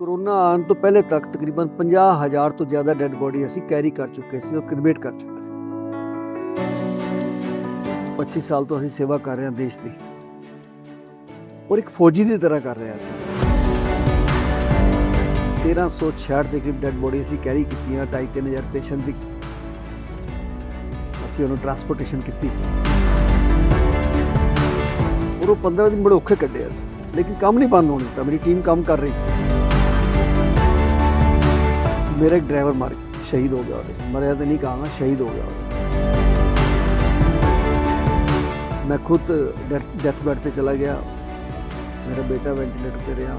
Corona आने तो पहले तक तकरीबन 50,000 तो ज़्यादा डेड बॉडी असी कैरी कर चुके सी और क्रिमेट कर चुके सी। 25 साल तो असी सेवा कर रहे हैं देश की और एक फौजी की तरह कर रहे हैं। 1366 के करीब डेड बॉडी असी कैरी की, 2,500-3,000 पेशेंट की असी उन्होंने ट्रांसपोर्टेशन की और वो 15 दिन बड़े औखे कटे, लेकिन काम नहीं बंद होने दिता। मेरी टीम काम कर रही थी। मेरा एक ड्राइवर मार शहीद हो गया, मरया तो नहीं कहा, शहीद हो गया। मैं खुद डेथ बेड पे चला गया, मेरा बेटा वेंटिलेटर पे रहा।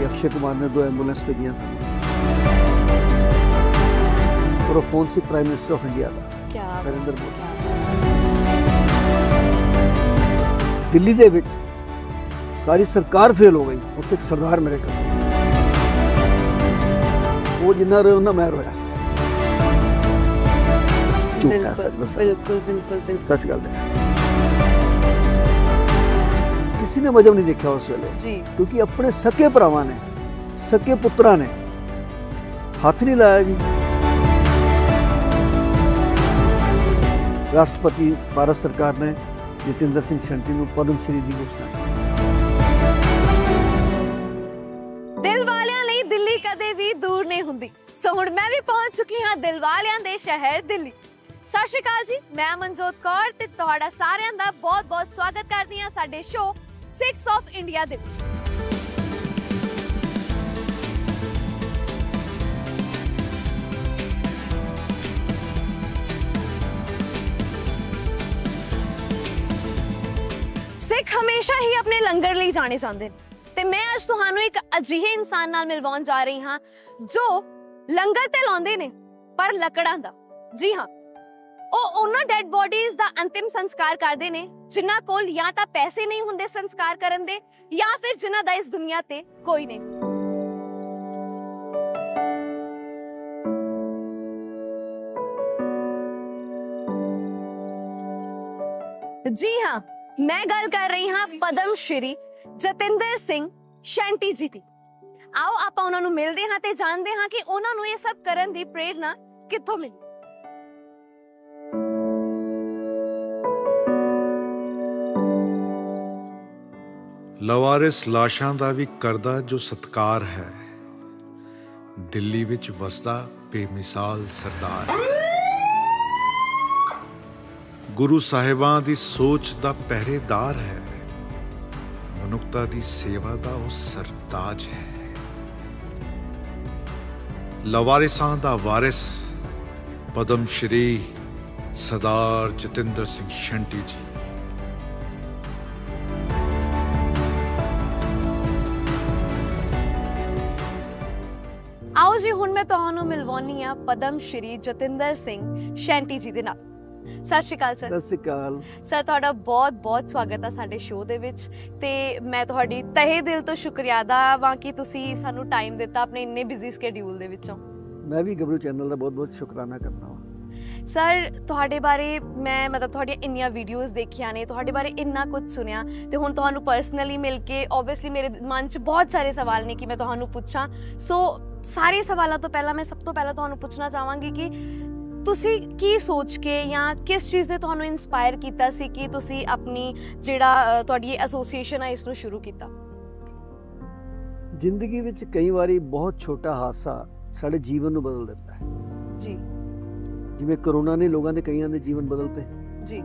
अक्षय कुमार ने 2 एम्बुलेंस भेजियां सन और वो फोन से प्राइम मिनिस्टर ऑफ इंडिया का नरेंद्र मोदी। दिल्ली दे विच सारी सरकार फेल हो गई, उत्थे एक सरदार मेरे घर वो जिन्ना रोया उन्ना मैं रोया। बिल्कुल सच गल है। किसी ने मजहब नहीं देखा उस वेले, क्योंकि अपने सके भरावां ने, सके पुत्रा ने हाथ नहीं लाया जी। राष्ट्रपति भारत सरकार ने जतिंदर सिंह शंटी को पद्मश्री की घोषणा की। दिल वालियां लई दिल्ली कदे भी दूर नहीं हुंदी। सो हुण मैं भी पहुंच चुकी हां दिल वालियां दे शहर दिल्ली। सत श्री अकाल जी, मैं मनजोत कौर ते तुहाडा सारिआं दा बहुत-बहुत स्वागत करदी हां साडे शो 6 ऑफ इंडिया दे विच। सिख हमेशा ही अपने लंगर ਲਈ जाने चाहते ਤੇ मैं ਅੱਜ ਤੁਹਾਨੂੰ ਇੱਕ ਅਜਿਹੇ ਇਨਸਾਨ ਨਾਲ ਮਿਲਵਾਉਣ ਜਾ ਰਹੀ ਹਾਂ ਜੋ ਲੰਗਰ ਤੇ ਲਾਉਂਦੇ ਨੇ ਪਰ ਲੱਕੜਾਂ ਦਾ। ਜੀ ਹਾਂ, ਉਹ ਉਹਨਾਂ ਡੈਡ ਬੋਡੀਜ਼ ਦਾ ਅੰਤਿਮ ਸੰਸਕਾਰ ਕਰਦੇ ਨੇ ਜਿਨ੍ਹਾਂ ਕੋਲ ਜਾਂ ਤਾਂ ਪੈਸੇ ਨਹੀਂ ਹੁੰਦੇ ਸੰਸਕਾਰ ਕਰਨ ਦੇ ਜਾਂ ਫਿਰ ਜਿਨ੍ਹਾਂ ਦਾ ਇਸ ਦੁਨੀਆ ਤੇ ਕੋਈ ਨਹੀਂ। जी हाँ, मैं गल कर रही हाँ पद्म श्री जतिंदर सिंह शैंटी जी दी। आओ आप उन्हां नूं मिलदे हां ते जानदे हां कि उन्हां नूं ये सब करन दी प्रेरणा कित्थों मिली। लवारिस लाशां दा भी करदा जो सत्कार है, दिल्ली विच वसदा बेमिसाल सरदार। गुरु साहिबां दी सोच दा पहरेदार है, मनुखता दी सेवा दा वो सरताज है। लवारिसां दा वारिस पद्म श्री सरदार जतिंदर सिंह शंटी जी। आओ जी हुण मैं तुहानूं मिलवाउणी आ पद्म श्री जतिंदर सिंह शैंटी जी दे नाल। सत श्री अकाल सर। सत श्री अकाल सर, तुहाडा बहुत-बहुत स्वागत है साडे शो दे विच ते मैं तुहाडी तहे दिल तो शुक्रिया अदा वां कि तुसीं सानूं टाइम दिता अपने इन्ने बिजी स्केड्यूल दे विचों। मैं भी गबरू चैनल का बहुत-बहुत शुकराना करना वा। सर, तुहाडे बारे मैं मतलब तुहाडीआं इन्नियां वीडियोज़ देखियां ने, तुहाडे बारे इन्ना कुछ सुनिया ते हुण तुहानूं पर्सनली मिल के ओबवियसली मेरे मन च बहुत सारे सवाल ने कि मैं तुहानूं पुछां। सो सारे सवालों तो पहला मैं सब तो पहला तुहानूं पुछना चाहांगी कि तुसी की सोच के या किस चीज़ ने तुहानूं इंस्पायर कीता सी कि तुसी अपनी जिहड़ा तुहाडी एसोसीएशन है इसनूं शुरू कीता। जिंदगी विच कई बारी बहुत छोटा हादसा साडे जीवन नूं बदल दिंदा है जी। जिवें कोरोना ने लोगों के कईयां दे जीवन बदलते जी।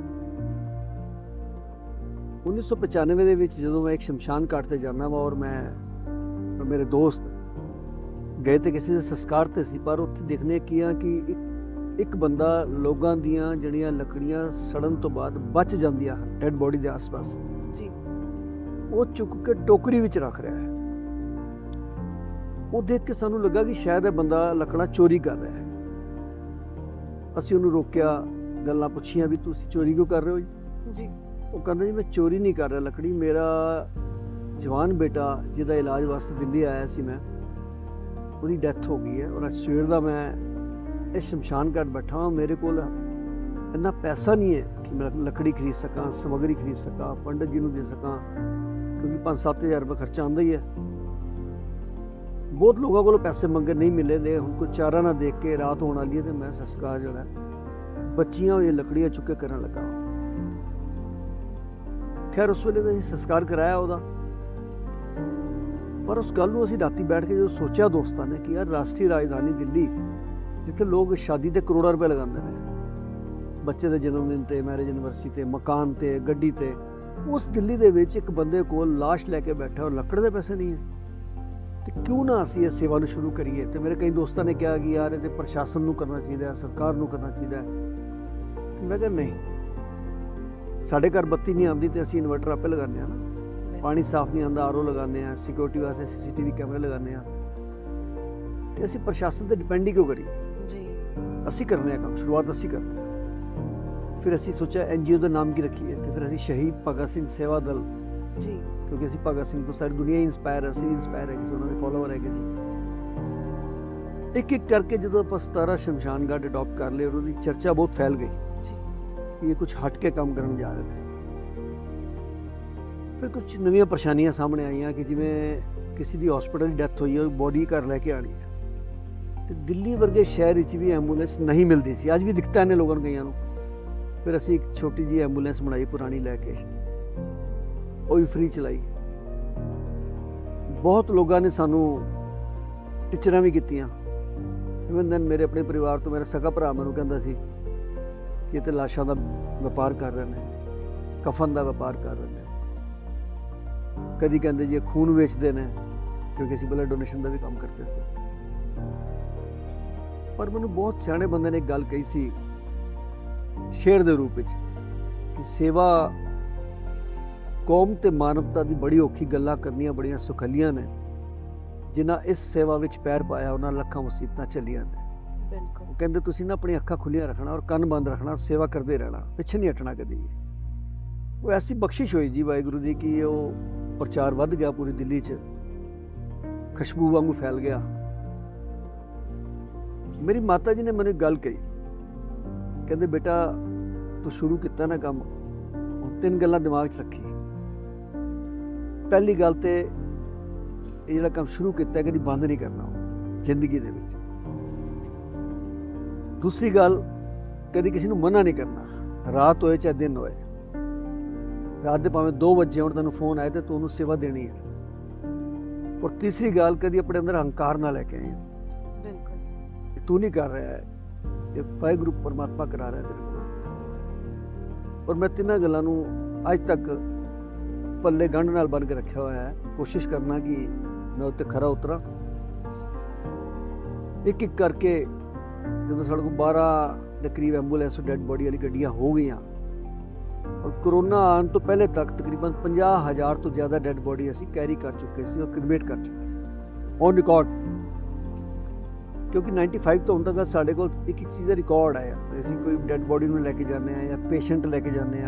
1995 दे विच जदों मैं एक शमशान घाट ते जाना वा और मैं और मेरे दोस्त गए थे किसी दे संस्कार ते सी, पर उत्थे देखने किया कि एक बंदा लोगों दियां जड़ियां लकड़ियां सड़न तो बाद बच जांदियां डेड बॉडी के आस पास जी, वो चुक के टोकरी विच रख रहा है। वो देख के सानू लगा कि शायद यह बंदा लकड़ा चोरी कर रहा है। असीं उन्हें रोकिया, गल्लां पुछियां भी तुसीं चोरी क्यों कर रहे हो जी। वो कहंदा जी मैं चोरी नहीं कर रहा लकड़ी, मेरा जवान बेटा जिहदा इलाज वास्ते दिल्ली आया सी, मैं उसकी डैथ हो गई है और अज सवेर दा मैं इस शमशान घाट बैठा हाँ। मेरे को इन्ना पैसा नहीं है कि मैं लकड़ी खरीद सकां, समग्री खरीद सकां, पंडित जी नूं दे सकां, क्योंकि 5-7 हज़ार रुपये खर्चा आंदा ही है। बहुत लोगों को पैसे मंगे नहीं मिले, ले हम कोई चारा ना देख के रात होने वाली है तो मैं संस्कार जो है बच्चियां हुई लकड़ियां चुके करने लगा। खैर उस वेले तो संस्कार कराया ਉਹਦਾ, पर उस गल ਨੂੰ ਅਸੀਂ ਰਾਤੀ बैठ के जो सोचा दोस्तों ने कि यार राष्ट्रीय राजधानी दिल्ली जिथे लोग शादी ते करोड़ों रुपए लगाते हैं, बच्चे के जन्मदिन ते, मैरिज एनिवर्सरी ते, मकान ते, गड्डी ते, उस दिल्ली दे विच एक बंदे को लाश लैके बैठा और लकड़ दे पैसे नहीं है, तो क्यों ना असी इस सेवा शुरू करिए। तो मेरे कई दोस्तों ने कहा कि यार ये प्रशासन को करना चाहिए, सरकार को करना चाहिए। तो मैं कहा नहीं, साढ़े घर बत्ती नहीं आती तो असी इन्वर्टर आपे लगाने ना, पानी साफ नहीं आता RO लगाने, सिक्योरिटी वास्ते CCTV कैमरे लगाने, तो असी प्रशासन पर डिपेंड ही क्यों करिए जी। असी करने काम, शुरुआत असी करने। फिर असी सोचा NGO का नाम की रखिए, तो फिर असी शहीद भगत सिंह सेवा दल जी, क्योंकि असी भगत सिंह तो सारी दुनिया ही इंस्पायर है, असी इंस्पायर है, उन्होंने फॉलोवर है जी। एक एक करके जो आप 17 शमशान घाट अडॉप्ट कर लिया और उसकी चर्चा बहुत फैल गई कि ये कुछ हट के काम करने जा रहे थे। फिर कुछ नवीं परेशानियां सामने आईयां कि जिवें किसी की हॉस्पिटल की डेथ हुई है, बॉडी घर लैके आनी है, तो दिल्ली वर्गे शहर भी एंबूलेंस नहीं मिलती सी, अज भी दिक्कत ने लोगों को, कईयां नूं। फिर असी एक छोटी जी एंबूलेंस बनाई पुरानी लैके, वो भी फ्री चलाई। बहुत लोगों ने सानू टिचर भी कीतियां। इवन दैन मेरे अपने परिवार तो मेरा सगा भरा मैनूं कहंदा सी कि ये तो लाशां दा व्यापार कर रहे हैं, कफन का व्यापार कर रहे हैं। कदी कहते जी खून वेचते हैं, क्योंकि असीं ब्लड डोनेशन का भी काम करते थे। पर मैनूं बहुत सियाणे बंदे ने एक गल कही सी शेर दे रूप में कि सेवा कौम ते मानवता की बड़ी औखी गल्लां करनियां बड़ियां सुखलियां ने, जिन्हां इस सेवा विच पैर पाया उन्हां लखां मुसीबतां चलियां ने। बिल्कुल कहंदे तुसीं ना अपनी अखां खुलियां रखना और कन बंद रखना, सेवा करते रहना, पिछे नहीं हटना कदी भी। वो ऐसी बख्शिश हुई जी वाहिगुरू दी कि वो प्रचार वध गया पूरी दिल्ली च, खुशबू वांगू फैल गया। मेरी माता जी ने मैंने गल कही, कहते बेटा तू शुरू किया ना काम, 3 गल्लां दिमाग च रखी। पहली गल तो ये जिहड़ा काम शुरू किया कभी बंद नहीं करना जिंदगी दे विच। दूसरी गल कभी किसी को मना नहीं करना, रात होए चाहे दिन होए, रात के भावें 2 बजे होण तैनूं फोन आए तो तू उन्होंने सेवा देनी है। और तीसरी गल कभी अपने अंदर अहंकार ना लैके आई, बिल्कुल तू नहीं कर रहा है, ये वाहिगुरू परमात्मा करा रहा है तेरे को। और मैं तिन्हां गल्लां नूं अज तक पल्ले गंढ नाल बन के रखा हुआ है, कोशिश करना कि मैं उत्ते खरा उतरा। एक एक करके जो साढ़े को 12 के करीब एंबूलेंस डेड बॉडी वाली गड्डियां हो गई, और कोरोना आने तो पहले तक तकरीबन 50,000 तो ज़्यादा डेड बॉडी असी कैरी कर चुके थे और क्रिमेट कर चुके थे ऑन रिकॉर्ड। क्योंकि 95 तो हुण तक साढ़े को एक चीज़ का रिकॉर्ड है, असीं कोई डेड बॉडी में लैके जाने या पेशेंट लैके जाने,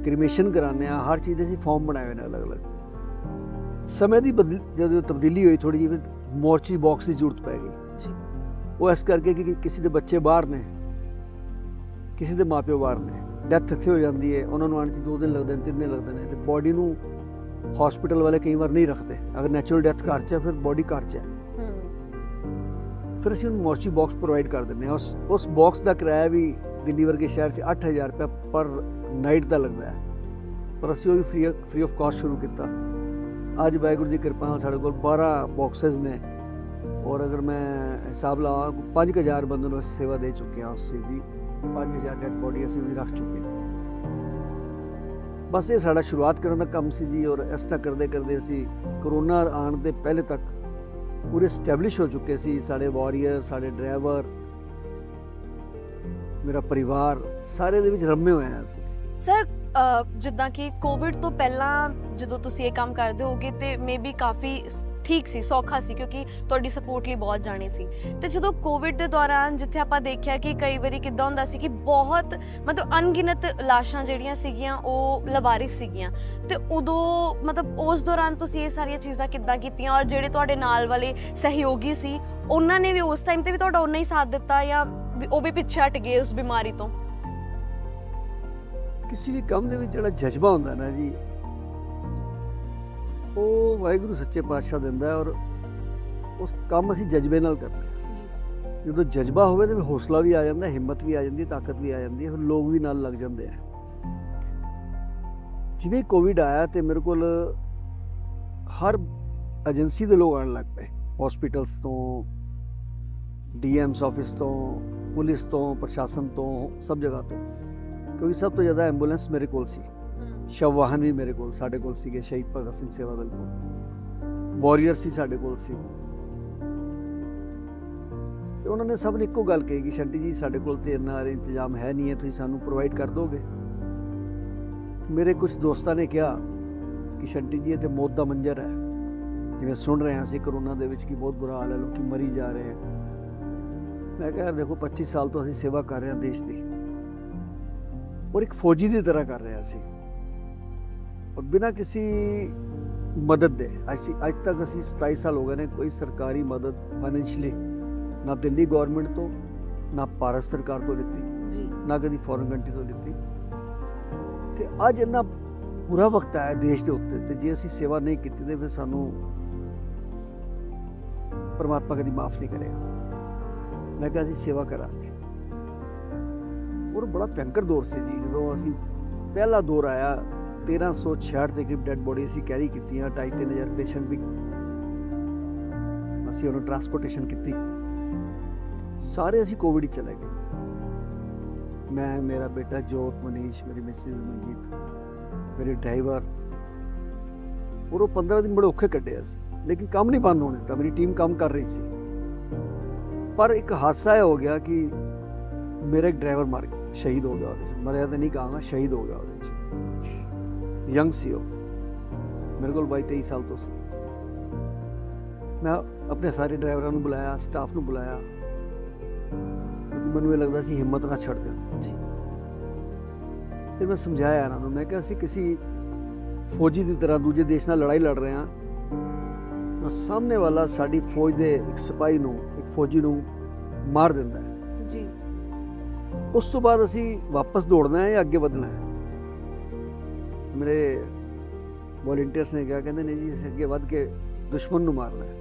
क्रिमेशन कराने, हर चीज़ असीं फॉर्म बनाए हुए अलग अलग। समय की जो तब्दीली हुई थोड़ी जी, मोर्चरी बॉक्स की जरूरत पै गई। वो इस करके कि किसी के बच्चे बाहर ने, किसी के माँ प्यो बाहर ने, डेथ इत्थे हो जाती है, उन्होंने आने 2 दिन लगते हैं, 3 दिन लगते हैं, तो बॉडी नूं हॉस्पिटल वाले कई बार नहीं रखते। अगर नैचुरल डेथ घर च है फिर बॉडी घर च है, फिर असीं उन्हें मोर्चरी बॉक्स प्रोवाइड कर दें। उस बॉक्स का किराया भी दिल्ली वर्गे शहर से 8,000 रुपया पर नाइट का लगता है, पर असीं वो भी फ्री ऑफ कॉस्ट शुरू किया। अज वाहिगुरू की कृपा नाल साडे कोल 12 बॉक्सेस ने, और अगर मैं हिसाब लावा 5,000 बंदे नूं सेवा दे चुके हैं। उस चीज़ की 5,000 डेड बॉडी असीं भी रख चुके हैं। बस ये साडा शुरुआत करने का काम सी जी, और इस तरह करते करते असीं कोरोना आने के पहले तक पूरे स्टैबलिश हो चुके सी। साढ़े वॉरियर, साढ़े ड्राइवर, मेरा परिवार सारे दे विच रमे हुए हैं असीं। सर जिद्दां कि कोविड तो पहलां जदों तुसीं ये काम करदे होगे ते मे बी काफ़ी ठीक सी, सौखा सी, क्योंकि तुहाडी सपोर्ट लई बहुत जाने सी। ते जदों कोविड दे दौरान जिथे आपां देखिया कि कई वारी किद्दां हुंदा सी कि बहुत मतलब अनगिनत लाशां जिहड़ियां सीगियां ओह लवारिस सीगियां, ते उदों मतलब उस दौरान तुसीं ये सारियां चीज़ां किद्दां कीतियां, और जिहड़े तुहाडे नाल वाले सहयोगी सी उन्हां ने भी उस टाइम ते भी तुहाडा उन्ना ही साथ दित्ता, या ओह भी पिछे हट गए उस बीमारी तो? किसी भी काम दे विच जिहड़ा जज्बा हुंदा ना जी, ਉਹ ਵਾਹਿਗੁਰੂ ਸੱਚੇ ਪਾਤਸ਼ਾਹ ਦਿੰਦਾ ਹੈ, ਔਰ ਉਸ ਕੰਮ ਅਸੀਂ ਜਜ਼ਬੇ ਨਾਲ ਕਰਦੇ ਹਾਂ। ਜਦੋਂ ਜਜ਼ਬਾ ਹੋਵੇ ਤਾਂ ਹੌਸਲਾ ਵੀ ਆ ਜਾਂਦਾ, ਹਿੰਮਤ ਵੀ ਆ ਜਾਂਦੀ, ਤਾਕਤ ਵੀ ਆ ਜਾਂਦੀ ਹੈ, ਲੋਕ ਵੀ ਨਾਲ ਲੱਗ ਜਾਂਦੇ ਆ। ਜਿਵੇਂ ਕੋਵਿਡ ਆਇਆ ਤੇ ਮੇਰੇ ਕੋਲ ਹਰ ਏਜੰਸੀ ਦੇ ਲੋਕ ਆਉਣ ਲੱਗ ਪਏ, ਹਸਪੀਟਲਸ ਤੋਂ, ਡੀਐਮਸ ਆਫਿਸ ਤੋਂ, ਪੁਲਿਸ ਤੋਂ, ਪ੍ਰਸ਼ਾਸਨ ਤੋਂ, ਸਭ ਜਗ੍ਹਾ ਤੋਂ, ਕਿਉਂਕਿ ਸਭ ਤੋਂ ਜ਼ਿਆਦਾ ਐਂਬੂਲੈਂਸ ਮੇਰੇ ਕੋਲ ਸੀ। ਸ਼ਵ ਵਾਹਨ ਵੀ ਮੇਰੇ ਕੋਲ, ਸਾਡੇ ਕੋਲ ਸੀਗੇ, ਸ਼ਹੀਦ ਭਗਤ ਸਿੰਘ ਸੇਵਾ ਦਲ ਕੋਲ, ਵਾਰੀਅਰਸ ਵੀ ਸਾਡੇ ਕੋਲ ਸੀ। ਤੇ ਉਹਨਾਂ ਨੇ ਸਭ ਨੇ ਇੱਕੋ ਗੱਲ ਕਹੀ ਕਿ ਸ਼ੰਟੀ ਜੀ ਸਾਡੇ ਕੋਲ ਤੇ ਇੰਨਾ ਇੰਤਜ਼ਾਮ ਹੈ ਨਹੀਂ ਹੈ, ਤੁਸੀਂ ਸਾਨੂੰ ਪ੍ਰੋਵਾਈਡ ਕਰ ਦੋਗੇ। ਮੇਰੇ ਕੁਝ ਦੋਸਤਾਂ ਨੇ ਕਿਹਾ ਕਿ ਸ਼ੰਟੀ ਜੀ ਇਹ ਤੇ ਮੌਤ ਦਾ ਮੰਜ਼ਰ ਹੈ, ਜਿਵੇਂ ਸੁਣ ਰਹੇ ਹਾਂ ਅਸੀਂ ਕਰੋਨਾ ਦੇ ਵਿੱਚ ਕਿ ਬਹੁਤ ਬੁਰਾ ਹਾਲ ਹੈ, ਲੋਕੀ ਮਰੀ ਜਾ ਰਹੇ ਹਨ। ਮੈਂ ਕਿਹਾ ਦੇਖੋ 25 ਸਾਲ ਤੋਂ ਅਸੀਂ ਸੇਵਾ ਕਰ ਰਹੇ ਹਾਂ ਦੇਸ਼ ਦੀ, ਔਰ ਇੱਕ ਫੌਜੀ ਦੀ ਤਰ੍ਹਾਂ ਕਰ ਰਹੇ ਹਾਂ ਅਸੀਂ, ਔਰ ਬਿਨਾਂ ਕਿਸੇ ਮਦਦ ਦੇ। ਅੱਜ ਤੱਕ ਅਸੀਂ 27 ਸਾਲ ਹੋ ਗਏ ਨੇ, ਕੋਈ ਸਰਕਾਰੀ ਮਦਦ ਫਾਈਨੈਂਸ਼ੀਅਲੀ ਨਾ ਦਿੱਲੀ ਗਵਰਨਮੈਂਟ ਤੋਂ, ਨਾ ਭਾਰਤ ਸਰਕਾਰ ਤੋਂ ਲਿੱਤੀ, ਨਾ ਕਦੀ ਫੋਰਨ ਕੰਟਰੀ ਤੋਂ ਲਿੱਤੀ। ਤੇ ਅੱਜ ਇੰਨਾ ਬੁਰਾ ਵਕਤ ਆਇਆ ਦੇਸ਼ ਦੇ ਉੱਤੇ, ਤੇ ਜੇ ਅਸੀਂ ਸੇਵਾ ਨਹੀਂ ਕੀਤੀ ਤੇ ਫਿਰ ਸਾਨੂੰ ਪਰਮਾਤਮਾ ਕਦੀ ਮਾਫ ਨਹੀਂ ਕਰੇਗਾ। ਮੈਂ ਕਿਹਾ ਅਸੀਂ ਸੇਵਾ ਕਰਾਂਗੇ। ਔਰ ਬੜਾ ਭਿਅੰਕਰ ਦੌਰ ਸੀ ਜੀ, ਜਦੋਂ ਅਸੀਂ ਪਹਿਲਾ ਦੌਰ ਆਇਆ 1366 ਦੇ ਕਰੀਬ ਡੈਡ ਬੋਡੀ ਅਸੀਂ ਕੈਰੀ ਕੀਤੀਆਂ, 2,500-3,000 ਪੇਸ਼ੈਂਟ ਵੀ ਅਸੀਂ ਉਹਨੂੰ ਟਰਾਂਸਪੋਰਟੇਸ਼ਨ ਕੀਤੀ। ਸਾਰੇ ਅਸੀਂ ਕੋਵਿਡ ਹੀ ਚਲੇ ਗਏ, ਮੈਂ, ਮੇਰਾ ਬੇਟਾ ਜੋਤ, ਮਨੀਸ਼, ਮੇਰੀ ਮਿਸਿਸ ਮਨਜੀਤ, ਮੇਰੇ ਡਰਾਈਵਰ। ਔਰ ਉਹ 15 ਦਿਨ ਬੜੇ ਔਖੇ ਕੱਢੇ ਅਸੀਂ, ਲੇਕਿਨ ਕੰਮ ਨਹੀਂ ਬੰਦ ਹੋਣ ਦਿੱਤਾ, ਮੇਰੀ ਟੀਮ ਕੰਮ ਕਰ ਰਹੀ ਸੀ। ਪਰ ਇੱਕ ਹਾਦਸਾ ਇਹ ਹੋ ਗਿਆ ਕਿ ਮੇਰਾ ਇੱਕ ਡਰਾਈਵਰ ਸ਼ਹੀਦ ਹੋ ਗਿਆ ਉਹਦੇ 'ਚ, ਮਰਿਆ ਤਾਂ ਨਹੀਂ ਕਹਾਂਗਾ, ਸ਼ਹੀਦ ਹੋ ਗਿਆ ਉਹਦੇ 'ਚ। ਯੰਗ ਸੀ ਉਹ, ਮੇਰੇ ਕੋਲ 22-23 ਸਾਲ ਤੋਂ ਸੀ। ਮੈਂ ਆਪਣੇ ਸਾਰੇ ਡਰਾਈਵਰਾਂ ਨੂੰ ਬੁਲਾਇਆ, ਸਟਾਫ ਨੂੰ ਬੁਲਾਇਆ, ਕਿਉਂਕਿ ਮੈਨੂੰ ਇਹ ਲੱਗਦਾ ਸੀ ਹਿੰਮਤ ਨਾ ਛੱਡ ਦੇਣ। ਫਿਰ ਮੈਂ ਸਮਝਾਇਆ ਇਹਨਾਂ ਨੂੰ, ਮੈਂ ਕਿਹਾ ਅਸੀਂ ਕਿਸੇ ਫੌਜੀ ਦੀ ਤਰ੍ਹਾਂ ਦੂਜੇ ਦੇਸ਼ ਨਾਲ ਲੜਾਈ ਲੜ ਰਹੇ ਹਾਂ, ਸਾਹਮਣੇ ਵਾਲਾ ਸਾਡੀ ਫੌਜ ਦੇ ਇੱਕ ਸਿਪਾਹੀ ਨੂੰ, ਇੱਕ ਫੌਜੀ ਨੂੰ ਮਾਰ ਦਿੰਦਾ ਹੈ ਜੀ। ਉਸ ਤੋਂ ਬਾਅਦ ਅਸੀਂ ਵਾਪਸ ਦੌੜਨਾ ਹੈ ਜਾਂ ਅੱਗੇ ਵਧਣਾ ਹੈ? ਮੇਰੇ ਵੋਲੰਟੀਅਰਸ ਨੇ ਕਿਹਾ, ਕਹਿੰਦੇ ਨਹੀਂ ਜੀ ਅਸੀਂ ਅੱਗੇ ਵੱਧ ਕੇ ਦੁਸ਼ਮਣ ਨੂੰ ਮਾਰਨਾ ਹੈ।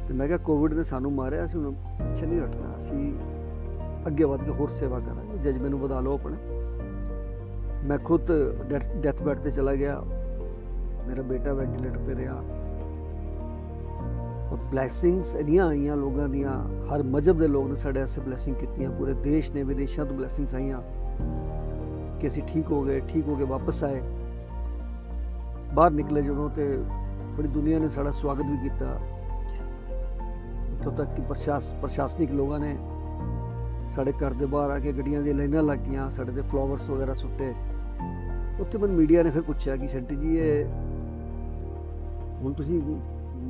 ਤੇ ਮੈਂ ਕਿਹਾ ਕੋਵਿਡ ਨੇ ਸਾਨੂੰ ਮਾਰਿਆ, ਅਸੀਂ ਹੁਣ ਪਿੱਛੇ ਨਹੀਂ ਹਟਣਾ, ਅਸੀਂ ਅੱਗੇ ਵੱਧ ਕੇ ਹੋਰ ਸੇਵਾ ਕਰਾਂਗੇ, ਜਜ਼ਬੇ ਨੂੰ ਵਧਾ ਲਓ ਆਪਣੇ। ਮੈਂ ਖੁਦ ਡੈਥ ਬੈਡ ਤੇ ਚਲਾ ਗਿਆ, ਮੇਰਾ ਬੇਟਾ ਵੈਂਟੀਲੇਟਰ ਤੇ ਰਿਹਾ। ਔਰ ਬਲੈਸਿੰਗਸ ਇੰਨੀਆਂ ਆਈਆਂ ਲੋਕਾਂ ਦੀਆਂ, ਹਰ ਮਜ਼ਹਬ ਦੇ ਲੋਕ ਨੇ ਸਾਡੇ ਵਾਸਤੇ ਬਲੈਸਿੰਗ ਕੀਤੀਆਂ, ਪੂਰੇ ਦੇਸ਼ ਨੇ, ਵਿਦੇਸ਼ਾਂ ਤੋਂ ਬਲੈਸਿੰਗਸ ਆਈਆਂ ਕਿ ਅਸੀਂ ਠੀਕ ਹੋ ਕੇ ਵਾਪਸ ਆਏ। ਬਾਹਰ ਨਿਕਲੇ ਜਦੋਂ ਤੇ ਬੜੀ ਦੁਨੀਆ ਨੇ ਸਾਡਾ ਸਵਾਗਤ ਵੀ ਕੀਤਾ, ਇੱਥੋਂ ਤੱਕ ਕਿ ਪ੍ਰਸ਼ਾਸਨਿਕ ਲੋਕਾਂ ਨੇ ਸਾਡੇ ਘਰ ਦੇ ਬਾਹਰ ਆ ਕੇ ਗੱਡੀਆਂ ਦੀਆਂ ਲਾਈਨਾਂ ਲੱਗ ਗਈਆਂ, ਸਾਡੇ ਤੇ ਫਲਾਵਰਸ ਵਗੈਰਾ ਸੁੱਟੇ। ਉੱਥੇ ਮੈਨੂੰ ਮੀਡੀਆ ਨੇ ਫਿਰ ਪੁੱਛਿਆ ਕਿ ਸ਼ੰਟੀ ਜੀ ਇਹ ਹੁਣ ਤੁਸੀਂ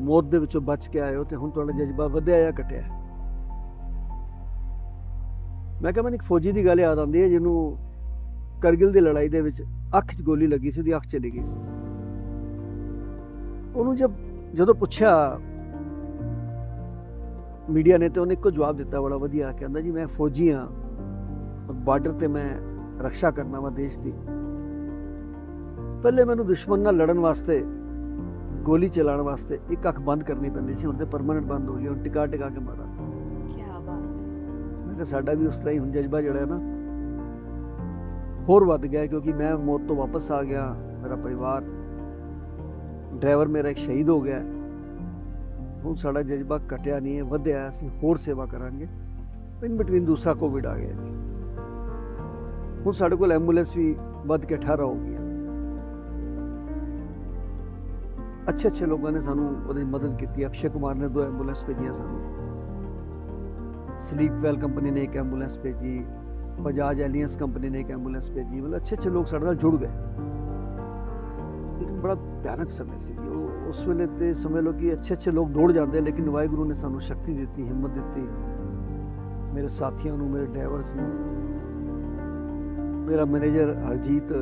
ਮੌਤ ਦੇ ਵਿੱਚੋਂ ਬਚ ਕੇ ਆਏ ਹੋ ਤੇ ਹੁਣ ਤੁਹਾਡਾ ਜਜ਼ਬਾ ਵਧਿਆ ਜਾਂ ਘਟਿਆ? ਮੈਂ ਕਿਹਾ ਮੈਨੂੰ ਇੱਕ ਫੌਜੀ ਦੀ ਗੱਲ ਯਾਦ ਆਉਂਦੀ ਹੈ, ਜਿਹਨੂੰ ਕਰਗਿਲ ਦੀ ਲੜਾਈ ਦੇ ਵਿੱਚ ਅੱਖ 'ਚ ਗੋਲੀ ਲੱਗੀ ਸੀ, ਉਹਦੀ ਅੱਖ ਚਲੀ ਗਈ ਸੀ। ਉਹਨੂੰ ਜਦੋਂ ਪੁੱਛਿਆ ਮੀਡੀਆ ਨੇ, ਤੇ ਉਹਨੇ ਇੱਕੋ ਜਵਾਬ ਦਿੱਤਾ ਬੜਾ ਵਧੀਆ, ਕਹਿੰਦਾ ਜੀ ਮੈਂ ਫੌਜੀ ਹਾਂ, ਬਾਰਡਰ ਤੇ ਮੈਂ ਰਕਸ਼ਾ ਕਰਨਾ ਵਾ ਦੇਸ਼ ਦੀ। ਪਹਿਲੇ ਮੈਨੂੰ ਦੁਸ਼ਮਣ ਨਾਲ ਲੜਨ ਵਾਸਤੇ, ਗੋਲੀ ਚਲਾਉਣ ਵਾਸਤੇ ਇੱਕ ਅੱਖ ਬੰਦ ਕਰਨੀ ਪੈਂਦੀ ਸੀ, ਹੁਣ ਤੇ ਪਰਮਾਨੈਂਟ ਬੰਦ ਹੋ ਗਈ, ਹੁਣ ਟਿਕਾ ਕੇ ਮਾਰਾਂਗੇ। ਕੀ ਬਾਤ ਹੈ। ਮੈਂ ਕਿਹਾ ਸਾਡਾ ਵੀ ਉਸ ਤਰ੍ਹਾਂ ਹੀ ਹੁਣ ਜਜ਼ਬਾ ਜਿਹੜਾ ਹੈ ਨਾ ਹੋਰ ਵੱਧ ਗਿਆ, ਕਿਉਂਕਿ ਮੈਂ ਮੌਤ ਤੋਂ ਵਾਪਸ ਆ ਗਿਆ, ਮੇਰਾ ਪਰਿਵਾਰ, ਡਰਾਈਵਰ ਮੇਰਾ ਇੱਕ ਸ਼ਹੀਦ ਹੋ ਗਿਆ। ਹੁਣ ਸਾਡਾ ਜਜ਼ਬਾ ਘਟਿਆ ਨਹੀਂ ਹੈ, ਵਧਿਆ। ਅਸੀਂ ਹੋਰ ਸੇਵਾ ਕਰਾਂਗੇ। ਇਨ ਬਿਟਵੀਨ ਦੂਸਰਾ ਕੋਵਿਡ ਆ ਗਿਆ ਜੀ। ਹੁਣ ਸਾਡੇ ਕੋਲ ਐਂਬੂਲੈਂਸ ਵੀ ਵੱਧ ਕੇ 18 ਹੋ ਗਈਆਂ। ਅੱਛੇ ਲੋਕਾਂ ਨੇ ਸਾਨੂੰ ਉਹਦੀ ਮਦਦ ਕੀਤੀ। ਅਕਸ਼ੇ ਕੁਮਾਰ ਨੇ 2 ਐਂਬੂਲੈਂਸ ਭੇਜੀਆਂ ਸਾਨੂੰ, ਸਲੀਪ ਵੈਲ ਕੰਪਨੀ ਨੇ 1 ਐਂਬੂਲੈਂਸ ਭੇਜੀ, ਬਜਾਜ ਐਲੀਅੰਸ ਕੰਪਨੀ ਨੇ 1 ਐਂਬੂਲੈਂਸ ਭੇਜੀ। ਮਤਲਬ ਅੱਛੇ ਲੋਕ ਸਾਡੇ ਨਾਲ ਜੁੜ ਗਏ। ਲੇਕਿਨ ਬੜਾ ਭਿਆਨਕ ਸਮੇਂ ਸੀ ਉਸ ਵੇਲੇ, ਤੇ ਸਮਝ ਲਓ ਕਿ ਅੱਛੇ ਲੋਕ ਦੌੜ ਜਾਂਦੇ, ਲੇਕਿਨ ਵਾਹਿਗੁਰੂ ਨੇ ਸਾਨੂੰ ਸ਼ਕਤੀ ਦਿੱਤੀ, ਹਿੰਮਤ ਦਿੱਤੀ। ਮੇਰੇ ਸਾਥੀਆਂ ਨੂੰ, ਮੇਰੇ ਡਰਾਈਵਰਸ ਨੂੰ, ਮੇਰਾ ਮੈਨੇਜਰ ਹਰਜੀਤ,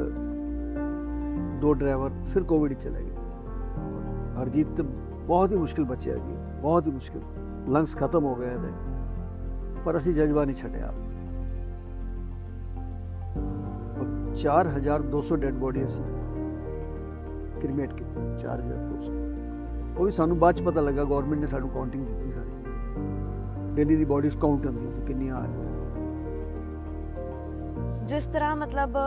2 ਡਰਾਈਵਰ ਫਿਰ ਕੋਵਿਡ ਚ ਚਲੇ ਗਏ। ਹਰਜੀਤ ਬਹੁਤ ਹੀ ਮੁਸ਼ਕਿਲ ਬਚਿਆ ਜੀ, ਬਹੁਤ ਹੀ ਮੁਸ਼ਕਿਲ, ਲੰਗਸ ਖਤਮ ਹੋ ਗਏ थे, पर ਅਸੀਂ ਜਜ਼ਬਾ ਨਹੀਂ ਛੱਡਿਆ। 4200 ਡੈਡ ਬੋਡੀਆਂ ਸੀ, ਕ੍ਰੀਮੇਟ ਕੀਤੀ 4200। ਉਹ ਵੀ ਸਾਨੂੰ ਬਾਅਦ 'ਚ ਪਤਾ ਲੱਗਾ, ਗਵਰਨਮੈਂਟ ਨੇ ਸਾਨੂੰ ਕਾਊਂਟਿੰਗ ਦਿੱਤੀ ਸਾਰੀ, ਡੇਲੀ ਦੀ ਬੋਡੀਜ਼ ਕਾਊਂਟ ਹੁੰਦੀਆਂ ਸੀ ਕਿੰਨੀਆਂ ਆ ਰਹੀਆਂ। ਜਿਸ ਤਰ੍ਹਾਂ ਮਤਲਬ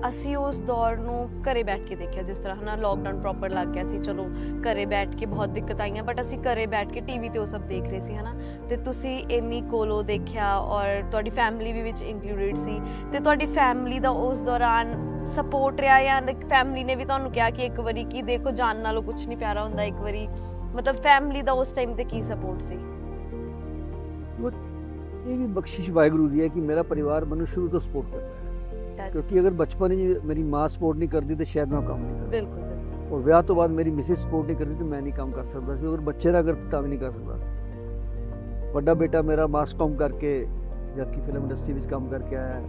ਅਸੀਂ ਉਸ ਦੌਰ ਨੂੰ ਘਰੇ ਬੈਠ ਕੇ ਦੇਖਿਆ, ਜਿਸ ਤਰ੍ਹਾਂ ਨਾ ਲੋਕਡਾਊਨ ਪ੍ਰੋਪਰ ਲੱਗ ਗਿਆ ਸੀ, ਚਲੋ ਘਰੇ ਬੈਠ ਕੇ ਬਹੁਤ ਦਿੱਕਤ ਆਈਆਂ, ਬਟ ਅਸੀਂ ਘਰੇ ਬੈਠ ਕੇ ਟੀਵੀ ਤੇ ਉਹ ਸਭ ਦੇਖ ਰਹੇ ਸੀ, ਹਨਾ। ਤੇ ਤੁਸੀਂ ਇੰਨੀ ਕੋਲੋਂ ਦੇਖਿਆ ਔਰ ਤੁਹਾਡੀ ਫੈਮਿਲੀ ਵੀ ਵਿੱਚ ਇਨਕਲੂਡਡ ਸੀ, ਤੇ ਤੁਹਾਡੀ ਫੈਮਿਲੀ ਦਾ ਉਸ ਦੌਰਾਨ ਸਪੋਰਟ ਰਿਹਾ ਜਾਂ ਫੈਮਿਲੀ ਨੇ ਵੀ ਤੁਹਾਨੂੰ ਕਿਹਾ ਕਿ ਇੱਕ ਵਾਰੀ ਕਿ ਦੇਖੋ ਜਾਨ ਨਾਲੋਂ ਕੁਝ ਨਹੀਂ ਪਿਆਰਾ ਹੁੰਦਾ, ਇੱਕ ਵਾਰੀ ਮਤਲਬ ਫੈਮਿਲੀ ਦਾ ਉਸ ਟਾਈਮ ਤੇ ਕੀ ਸਪੋਰਟ ਸੀ? ਇਹ ਵੀ ਬਖਸ਼ਿਸ਼ ਵਾਹਿਗੁਰੂ ਦੀ ਹੈ ਕਿ ਮੇਰਾ ਪਰਿਵਾਰ ਮੈਨੂੰ ਸ਼ੁਰੂ ਤੋਂ ਸਪੋਰਟ ਕਰਦਾ ਹੈ, ਕਿਉਂਕਿ ਅਗਰ ਬਚਪਨ ਹੀ ਮੇਰੀ ਮਾਂ ਸਪੋਰਟ ਨਹੀਂ ਕਰਦੀ ਤੇ ਸ਼ਾਇਦ ਮੈਂ ਕੰਮ ਨਹੀਂ ਕਰਦਾ। ਬਿਲਕੁਲ। ਔਰ ਵਿਆਹ ਤੋਂ ਬਾਅਦ ਮੇਰੀ ਮਿਸਿਸ ਸਪੋਰਟ ਨਹੀਂ ਕਰਦੀ ਤੇ ਮੈਂ ਨਹੀਂ ਕੰਮ ਕਰ ਸਕਦਾ ਸੀ, ਅਗਰ ਬੱਚੇ ਨਾ ਕਰਦੇ ਤਾਂ ਵੀ ਨਹੀਂ ਕਰ ਸਕਦਾ ਸੀ। ਵੱਡਾ ਬੇਟਾ ਮੇਰਾ ਮਾਸ ਕਾਮ ਕਰਕੇ ਜਦ ਕਿ ਫਿਲਮ ਇੰਡਸਟਰੀ ਵਿੱਚ ਕੰਮ ਕਰਕੇ ਆਇਆ ਹੈ,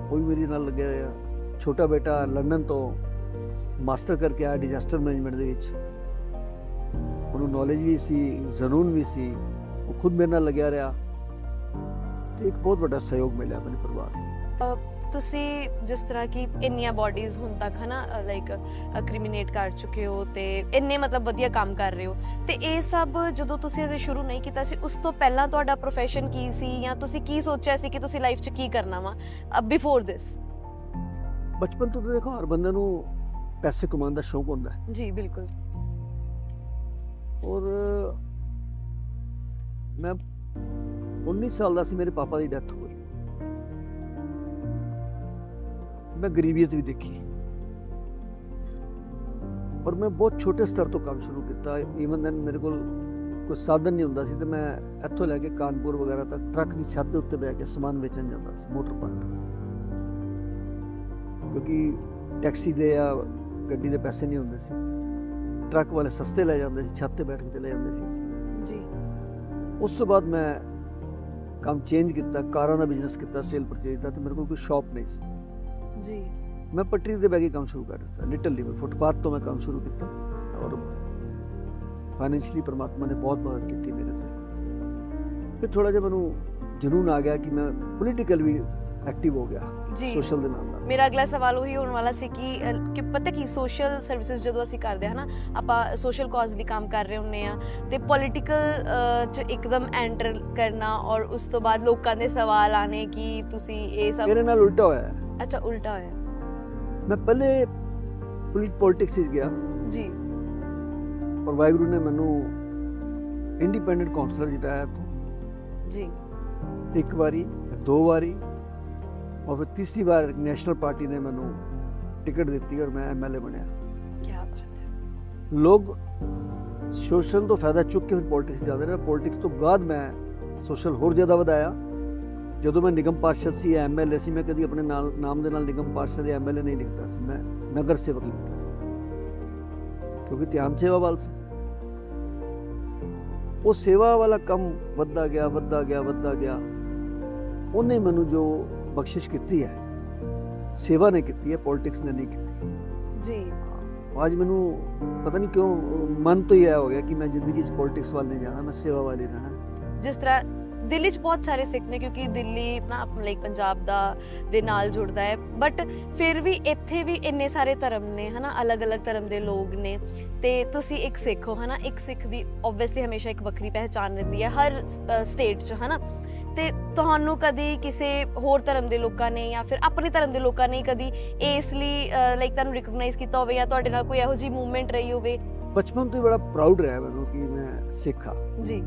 ਉਹ ਵੀ ਮੇਰੇ ਨਾਲ ਲੱਗਿਆ ਰਿਹਾ। ਛੋਟਾ ਬੇਟਾ ਲੰਡਨ ਤੋਂ ਮਾਸਟਰ ਕਰਕੇ ਆਇਆ ਡਿਜ਼ਾਸਟਰ ਮੈਨੇਜਮੈਂਟ ਦੇ ਵਿੱਚ, ਉਹਨੂੰ ਨੌਲੇਜ ਵੀ ਸੀ, ਜ਼ਨੂਨ ਵੀ ਸੀ, ਉਹ ਖੁਦ ਮੇਰੇ ਨਾਲ ਲੱਗਿਆ ਰਿਹਾ ਤੇ ਇੱਕ ਬਹੁਤ ਵੱਡਾ ਸਹਿਯੋਗ ਮਿਲਿਆ ਆਪਣੇ ਪਰਿਵਾਰ ਨੂੰ। ਤੁਸੀਂ ਜਿਸ ਤਰ੍ਹਾਂ ਕਿ ਇੰਨੀਆਂ ਬਾਡੀਜ਼ ਹੁਣ ਤੱਕ ਹਨਾ ਲਾਈਕ ਕ੍ਰਿਮੀਨੇਟ ਕਰ ਚੁੱਕੇ ਹੋ ਤੇ ਇੰਨੇ ਮਤਲਬ ਵਧੀਆ ਕੰਮ ਕਰ ਰਹੇ ਹੋ, ਤੇ ਇਹ ਸਭ ਜਦੋਂ ਤੁਸੀਂ ਅਜੇ ਸ਼ੁਰੂ ਨਹੀਂ ਕੀਤਾ ਸੀ, ਉਸ ਤੋਂ ਪਹਿਲਾਂ ਤੁਹਾਡਾ ਪ੍ਰੋਫੈਸ਼ਨ ਕੀ ਸੀ ਜਾਂ ਤੁਸੀਂ ਕੀ ਸੋਚਿਆ ਸੀ ਕਿ ਤੁਸੀਂ ਲਾਈਫ 'ਚ ਕੀ ਕਰਨਾ ਵਾ ਬਿਫੋਰ ਦਿਸ? ਬਚਪਨ ਤੋਂ ਦੇਖੋ ਹਰ ਬੰਦੇ ਨੂੰ ਪੈਸੇ ਕਮਾਉਣ ਦਾ ਸ਼ੌਕ ਹੁੰਦਾ ਹੈ। ਜੀ ਬਿਲਕੁਲ। ਔਰ ਮੈਂ 19 ਸਾਲ ਦਾ ਸੀ, ਮੇਰੇ ਪਾਪਾ ਦੀ ਡੈਥ ਹੋ ਗਈ। ਮੈਂ ਗਰੀਬੀਅਤ ਵੀ ਦੇਖੀ ਔਰ ਮੈਂ ਬਹੁਤ ਛੋਟੇ ਸਤਰ ਤੋਂ ਕੰਮ ਸ਼ੁਰੂ ਕੀਤਾ। ਈਵਨ ਦੈਨ ਮੇਰੇ ਕੋਲ ਕੋਈ ਸਾਧਨ ਨਹੀਂ ਹੁੰਦਾ ਸੀ ਤੇ ਮੈਂ ਇੱਥੋਂ ਲੈ ਕੇ ਕਾਨਪੁਰ ਵਗੈਰਾ ਤੱਕ ਟਰੱਕ ਦੀ ਛੱਤ ਦੇ ਉੱਤੇ ਬਹਿ ਕੇ ਸਮਾਨ ਵੇਚਣ ਜਾਂਦਾ ਸੀ, ਮੋਟਰ ਪੰਪ, ਕਿਉਂਕਿ ਟੈਕਸੀ ਦੇ ਜਾਂ ਗੱਡੀ ਦੇ ਪੈਸੇ ਨਹੀਂ ਹੁੰਦੇ ਸੀ। ਟਰੱਕ ਵਾਲੇ ਸਸਤੇ ਲੈ ਜਾਂਦੇ ਸੀ, ਛੱਤ ਤੇ ਬੈਠ ਕੇ ਚਲੇ ਜਾਂਦੇ ਸੀ ਜੀ। ਉਸ ਤੋਂ ਬਾਅਦ ਮੈਂ ਕੰਮ ਚੇਂਜ ਕੀਤਾ, ਕਾਰਾਂ ਦਾ ਬਿਜ਼ਨਸ ਕੀਤਾ, ਸੇਲ ਪਰਚੇਜ ਦਾ, ਤੇ ਮੇਰੇ ਕੋਲ ਕੋਈ ਸ਼ਾਪ ਨਹੀਂ ਸੀ ਜੀ। ਮੈਂ ਪੱਟਰੀ ਤੇ ਬਹਿ ਕੇ ਕੰਮ ਸ਼ੁਰੂ ਕਰ ਦਿੱਤਾ, ਲਿਟਲ ਲਿਵਰ ਫੁੱਟਪਾਥ ਤੋਂ ਮੈਂ ਕੰਮ ਸ਼ੁਰੂ ਕੀਤਾ ਔਰ ਫਾਈਨੈਂਸ਼ਲੀ ਪਰਮਾਤਮਾ ਨੇ ਬਹੁਤ ਮਦਦ ਕੀਤੀ ਮੇਰੇ ਤੇ। ਫਿਰ ਥੋੜਾ ਜਿਹਾ ਮੈਨੂੰ ਜਨੂਨ ਆ ਗਿਆ ਕਿ ਮੈਂ ਪੋਲੀਟੀਕਲ ਵੀ ਐਕਟਿਵ ਹੋ ਗਿਆ ਜੀ। ਸੋਸ਼ਲ ਦੇ ਨਾਲ। ਮੇਰਾ ਅਗਲਾ ਸਵਾਲ ਉਹੀ ਹੋਣ ਵਾਲਾ ਸੀ ਕਿ ਪਤਾ ਕੀ ਸੋਸ਼ਲ ਸਰਵਿਸਿਜ਼ ਜਦੋਂ ਅਸੀਂ ਕਰਦੇ ਹਾਂ ਨਾ, ਆਪਾਂ ਸੋਸ਼ਲ ਕਾਜ਼ ਲਈ ਕੰਮ ਕਰ ਰਹੇ ਹੁੰਦੇ ਆ ਤੇ ਪੋਲੀਟੀਕਲ 'ਚ ਇੱਕਦਮ ਐਂਟਰ ਕਰਨਾ ਔਰ ਉਸ ਤੋਂ ਬਾਅਦ ਲੋਕਾਂ ਦੇ ਸਵਾਲ ਆਣੇ ਕਿ ਤੁਸੀਂ ਇਹ ਸਭ। ਮੇਰੇ ਨਾਲ ਉਲਟਾ ਹੋਇਆ। ਅੱਛਾ, ਉਲਟਾ ਹੋਇਆ। ਮੈਂ ਪਹਿਲੇ ਪੋਲਿਟਿਕਸ ਵਿੱਚ ਗਿਆ ਜੀ ਔਰ ਵਾਹਿਗੁਰੂ ਨੇ ਮੈਨੂੰ ਇੰਡੀਪੈਂਡੈਂਟ ਕਾਉਂਸਲਰ ਜਿਤਾਇਆ ਜੀ। ਇੱਕ ਵਾਰੀ, ਦੋ ਵਾਰੀ और फिर तीसरी बार नेशनल पार्टी ने मैंने टिकट दी और मैं MLA बनया। क्या बात है। लोग सोशल तो फायदा चुक के फिर पॉलिटिक्स जाते रहे। पॉलिटिक्स तो बाद मैं सोशल होर ज़्यादा वधाया। जो मैं निगम पार्षद सी या MLA सी, मैं कभी अपने नाम के नाल निगम पार्षद या MLA नहीं लिखता सी, मैं नगर सेवक लिखता सी, क्योंकि ध्यान सेवा वाल से वो सेवा वाला कम वधदा गया। उन्हें मैनू जो बख्शिश की है, सेवा ने की है, पॉलिटिक्स ने नहीं की जी। आज मैनू पता नहीं क्यों मन तो यह हो गया कि मैं जिंदगी पॉलिटिक्स वाल नहीं जाना, मैं सेवा वाल ही रहना। जिस तरह ਦਿੱਲੀ 'ਚ ਬਹੁਤ ਸਾਰੇ ਸਿੱਖ ਨੇ, ਕਿਉਂਕਿ ਦਿੱਲੀ ਨਾ ਆਪਣੇ ਲਾਈਕ ਪੰਜਾਬ ਦੇ ਨਾਲ ਜੁੜਦਾ ਹੈ, ਬਟ ਫਿਰ ਵੀ ਇੱਥੇ ਵੀ ਇੰਨੇ ਸਾਰੇ ਧਰਮ ਨੇ ਹਨਾ, ਅਲੱਗ-ਅਲੱਗ ਧਰਮ ਦੇ ਲੋਕ ਨੇ, ਤੇ ਤੁਸੀਂ ਇੱਕ ਸਿੱਖ ਹੋ ਹਨਾ। ਇੱਕ ਸਿੱਖ ਦੀ ਓਬਵੀਅਸਲੀ ਹਮੇਸ਼ਾ ਇੱਕ ਵੱਖਰੀ ਪਹਿਚਾਣ ਰਹਿੰਦੀ ਹੈ ਹਰ ਸਟੇਟ 'ਚ ਹਨਾ। ਤੇ ਤੁਹਾਨੂੰ ਕਦੀ ਕਿਸੇ ਹੋਰ ਧਰਮ ਦੇ ਲੋਕਾਂ ਨੇ ਜਾਂ ਫਿਰ ਆਪਣੇ ਧਰਮ ਦੇ ਲੋਕਾਂ ਨੇ ਕਦੀ ਇਸ ਲਈ ਲਾਈਕ ਤੁਹਾਨੂੰ ਰਿਕਗਨਾਈਜ਼ ਕੀਤਾ ਹੋਵੇ ਜਾਂ ਤੁਹਾਡੇ ਨਾਲ ਕੋਈ ਇਹੋ ਜਿਹੀ ਮੂਵਮੈਂਟ ਰਹੀ ਹੋਵੇ? ਬਚਪਨ ਤੋਂ ਬੜਾ ਪ੍ਰਾਊਡ ਰਿਹਾ ਮੈਨੂੰ ਕਿ ਮੈਂ ਸਿੱਖ ਹਾਂ ਜੀ।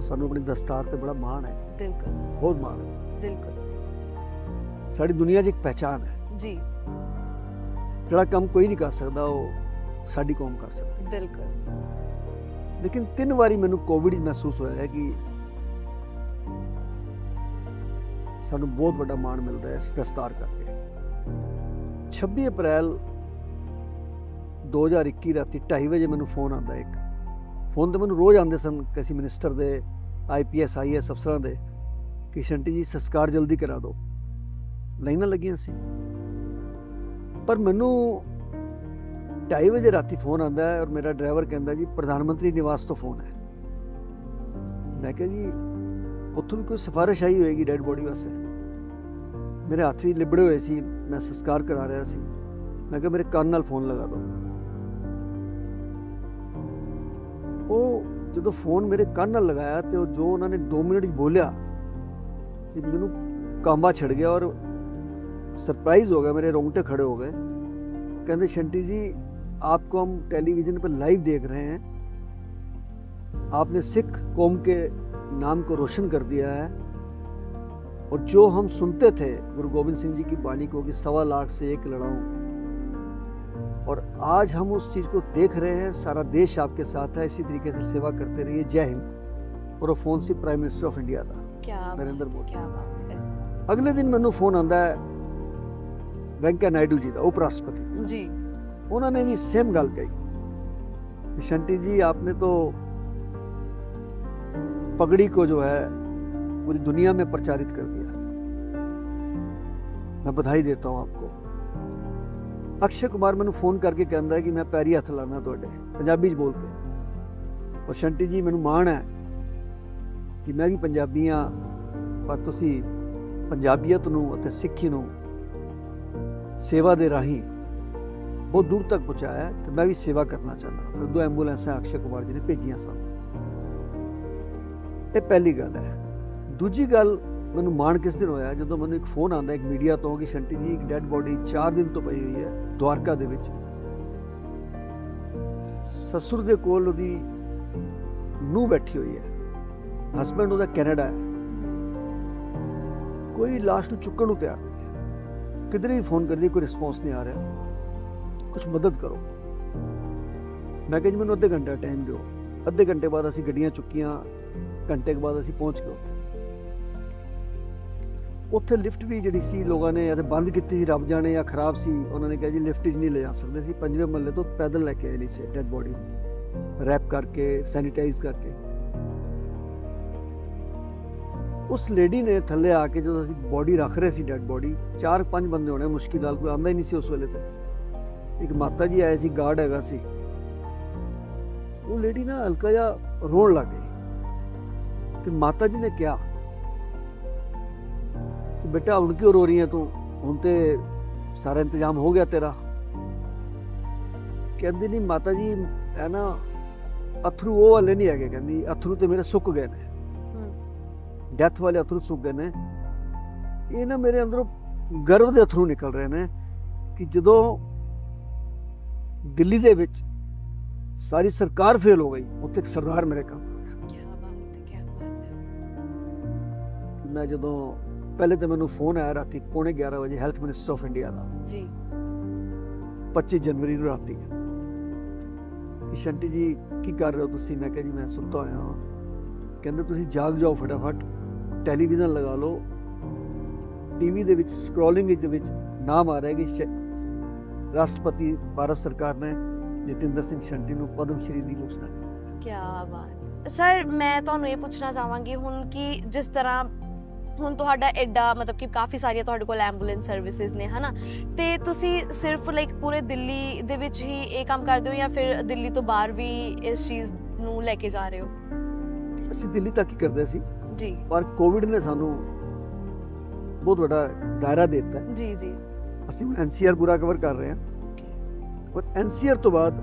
ਸਾਨੂੰ ਆਪਣੀ ਦਸਤਾਰ ਤੇ ਬੜਾ ਮਾਣ ਹੈ। ਬਿਲਕੁਲ, ਬਹੁਤ ਮਾਣ ਹੈ। ਬਿਲਕੁਲ ਸਾਡੀ ਦੁਨੀਆ 'ਚ ਇੱਕ ਪਹਿਚਾਣ ਹੈ ਜੀ। ਜਿਹੜਾ ਕੰਮ ਕੋਈ ਨਹੀਂ ਕਰ ਸਕਦਾ ਉਹ ਸਾਡੀ ਕੌਮ ਕਰ ਸਕਦੀ ਹੈ। ਬਿਲਕੁਲ। ਲੇਕਿਨ 3 ਵਾਰੀ ਮੈਨੂੰ ਕੋਵਿਡ ਮਹਿਸੂਸ ਹੋਇਆ ਹੈ ਕਿ ਸਾਨੂੰ ਬਹੁਤ ਵੱਡਾ ਮਾਣ ਮਿਲਦਾ ਹੈ ਇਸ ਦਸਤਾਰ ਕਰਕੇ। 26 ਅਪ੍ਰੈਲ 2021 ਰਾਤੀ 2:30 ਵਜੇ ਮੈਨੂੰ ਫੋਨ ਆਉਂਦਾ। ਇੱਕ ਫੋਨ ਤੇ ਮੈਨੂੰ ਰੋਜ਼ ਆਉਂਦੇ ਸਨ ਕਿਸੇ ਮਿਨਿਸਟਰ ਦੇ, IPS IAS ਅਫਸਰਾਂ ਦੇ ਕਿ ਸ਼ੰਟੀ ਜੀ ਸੰਸਕਾਰ ਜਲਦੀ ਕਰਾ ਦਿਓ। ਲਾਈਨਾਂ ਲੱਗੀਆਂ ਸੀ, ਪਰ ਮੈਨੂੰ 2:30 ਵਜੇ ਰਾਤੀ ਫੋਨ ਆਉਂਦਾ ਹੈ ਔਰ ਮੇਰਾ ਡਰਾਈਵਰ ਕਹਿੰਦਾ ਜੀ ਪ੍ਰਧਾਨ ਮੰਤਰੀ ਨਿਵਾਸ ਤੋਂ ਫੋਨ ਹੈ। ਮੈਂ ਕਿਹਾ ਜੀ ਉੱਥੋਂ ਵੀ ਕੋਈ ਸਿਫਾਰਿਸ਼ ਆਈ ਹੋਏਗੀ ਡੈਡ ਬੋਡੀ ਵਾਸਤੇ। ਮੇਰੇ ਹੱਥ ਵੀ ਲਿਬੜੇ ਹੋਏ ਸੀ, ਮੈਂ ਸੰਸਕਾਰ ਕਰਾ ਰਿਹਾ ਸੀ। मैं कहा मेरे कान नाल फोन लगा दो। ਉਹ ਜਦੋਂ ਫੋਨ ਮੇਰੇ ਕੰਨ ਨਾਲ ਲਗਾਇਆ ਤੇ ਉਹ ਜੋ ਉਹਨਾਂ ਨੇ 2 ਮਿੰਟ ਹੀ ਬੋਲਿਆ ਤੇ ਮੈਨੂੰ ਕਾਂਬਾ ਛੜ ਗਿਆ और सरप्राइज हो गया, मेरे रोंगटे खड़े हो गए। कहते शंटी जी आपको हम टेलीविज़न पर लाइव देख रहे हैं, आपने सिख कौम के नाम को रोशन कर दिया है और जो हम सुनते थे गुरु गोविंद सिंह जी की बाणी को कि 1.25 लाख से एक लड़ाऊं, और आज हम उस चीज़ को देख रहे हैं। सारा देश आपके साथ है, इसी तरीके से सेवा करते रहिए, जय हिंद। और वो फोन से प्राइम मिनिस्टर ऑफ इंडिया था, नरेंद्र मोदी। क्या बात है। अगले दिन मैनू फोन आता है वेंकैया नायडू जी का, उप राष्ट्रपति जी। उन्होंने भी सेम गल कही कि शंटी जी आपने तो पगड़ी को जो है पूरी दुनिया में प्रचारित कर दिया, मैं बधाई देता हूँ आपको। अक्षय कुमार मैंने फोन करके कहता है कि मैं पैरी हथ लाना तुहाडे, पंजाबी बोल के। और शंटी जी मैनू माण है कि मैं भी पंजाबी हाँ, पर तुसी पंजाबीयत नूं अते सिੱਖੀ नूं सेवा दे राही बहुत दूर तक पहुँचाया है, तो मैं भी सेवा करना चाहता। फिर 2 एंबूलेंसां अक्षय कुमार जी ने भेजियां सन। ये पहली गल है। दूजी गल मैनू माण किस दिन होया जदों मैनू एक फोन आंदा एक मीडिया तो कि शंटी जी एक डैड बॉडी 4 दिन तो पई हुई है द्वारका दे विच, ससुर दे कोल ओदी नूंह बैठी हुई है, हसबैंड ओदा कैनेडा है, कोई लाश नूं चुक्कण नूं तैयार नहीं है, किधर भी फोन कर दिया कोई रिस्पॉन्स नहीं आ रहा, कुछ मदद करो। मैं कहा जी मैनू अद्धे घंटे टाइम दो। अद्धे घंटे बाद असीं गड्डियां चुक्कियां, घंटे के बाद असीं पहुंच गए उत्थे लिफ्ट भी जिहड़ी सी लोगों ने या तो बंद की सी, रब जाने या खराब सी, उन्होंने कहा जी लिफ्ट च नहीं ले जा सकते सी। 5वें महल्ले तो पैदल लैके आए नीचे डैड बॉडी रैप करके सैनिटाइज करके। उस लेडी ने थल्ले आके जो असीं बॉडी रख रहे सी डैड बॉडी, 4-5 बंदे होने मुश्किल नाल, कोई आंदा ही नहीं सी उस वेले ते। एक माता जी आए सी, गार्ड हैगा सी, वो लेडी ना हल्का जा रोन लग गई। तो माता जी ने कहा कि बेटा हुण क्यों रो रही है तू, हुण ते सारा इंतजाम हो गया तेरा। कहती नहीं माता जी है ना अथरू वो वाले नहीं है, कहती अथरू तो मेरे सुक गए ने, डेथ वाले अथरू सुक गए ने। ये ना मेरे अंदरों गर्व के अथरू निकल रहे ने कि जदों दिल्ली दे विच सारी सरकार फेल हो गई, उत्थे एक सरदार मेरे काम आ गया। क्या बात है, क्या बात है। मैं जदों पहले तो मैनू फोन आया राती 11:15 बजे हैल्थ मिनिस्टर ऑफ इंडिया का जी 25 जनवरी ਨੂੰ राती कि शंटी जी की कर रहे हो तुसी? मैं कहा जी मैं सुता होया हाँ। कहते तुसी जाग जाओ फटाफट, टैलीविजन लगा लो, टीवी दे विच स्क्रॉलिंग दे विच नाम आ रहा है कि राष्ट्रपति भारत सरकार ने जतिंदर सिंह शंटी ਨੂੰ पद्म श्री ਦੀ ਘੋਸ਼ਣਾ ਕੀਤੀ। क्या बात। सर मैं ਤੁਹਾਨੂੰ ਇਹ ਪੁੱਛਣਾ ਚਾਹਾਂਗੀ ਹੁਣ ਕਿ ਜਿਸ ਤਰ੍ਹਾਂ ਹੁਣ ਤੁਹਾਡਾ ਐਡਾ ਮਤਲਬ ਕਿ ਕਾਫੀ ਸਾਰੀਆਂ ਤੁਹਾਡੇ ਕੋਲ ਐਂਬੂਲੈਂਸ ਸਰਵਿਸਿਜ਼ ਨੇ ਹਨਾ, ਤੇ ਤੁਸੀਂ ਸਿਰਫ ਲਾਈਕ ਪੂਰੇ ਦਿੱਲੀ ਦੇ ਵਿੱਚ ਹੀ ਇਹ ਕੰਮ ਕਰਦੇ ਹੋ ਜਾਂ ਫਿਰ ਦਿੱਲੀ ਤੋਂ ਬਾਹਰ ਵੀ ਇਸ ਚੀਜ਼ ਨੂੰ ਲੈ ਕੇ ਜਾ ਰਹੇ ਹੋ? ਅਸੀਂ ਦਿੱਲੀ ਤੱਕ ਹੀ ਕਰਦੇ ਸੀ ਜੀ, ਪਰ ਕੋਵਿਡ ਨੇ ਸਾਨੂੰ ਬਹੁਤ ਵੱਡਾ ਦਾਇਰਾ ਦੇ ਦਿੱਤਾ ਜੀ ਜੀ। ਅਸੀਂ ਹੁਣ ਐਨਸੀਆਰ ਪੂਰਾ ਕਵਰ ਕਰ ਰਹੇ ਹਾਂ। ਔਰ ਐਨਸੀਆਰ ਤੋਂ ਬਾਅਦ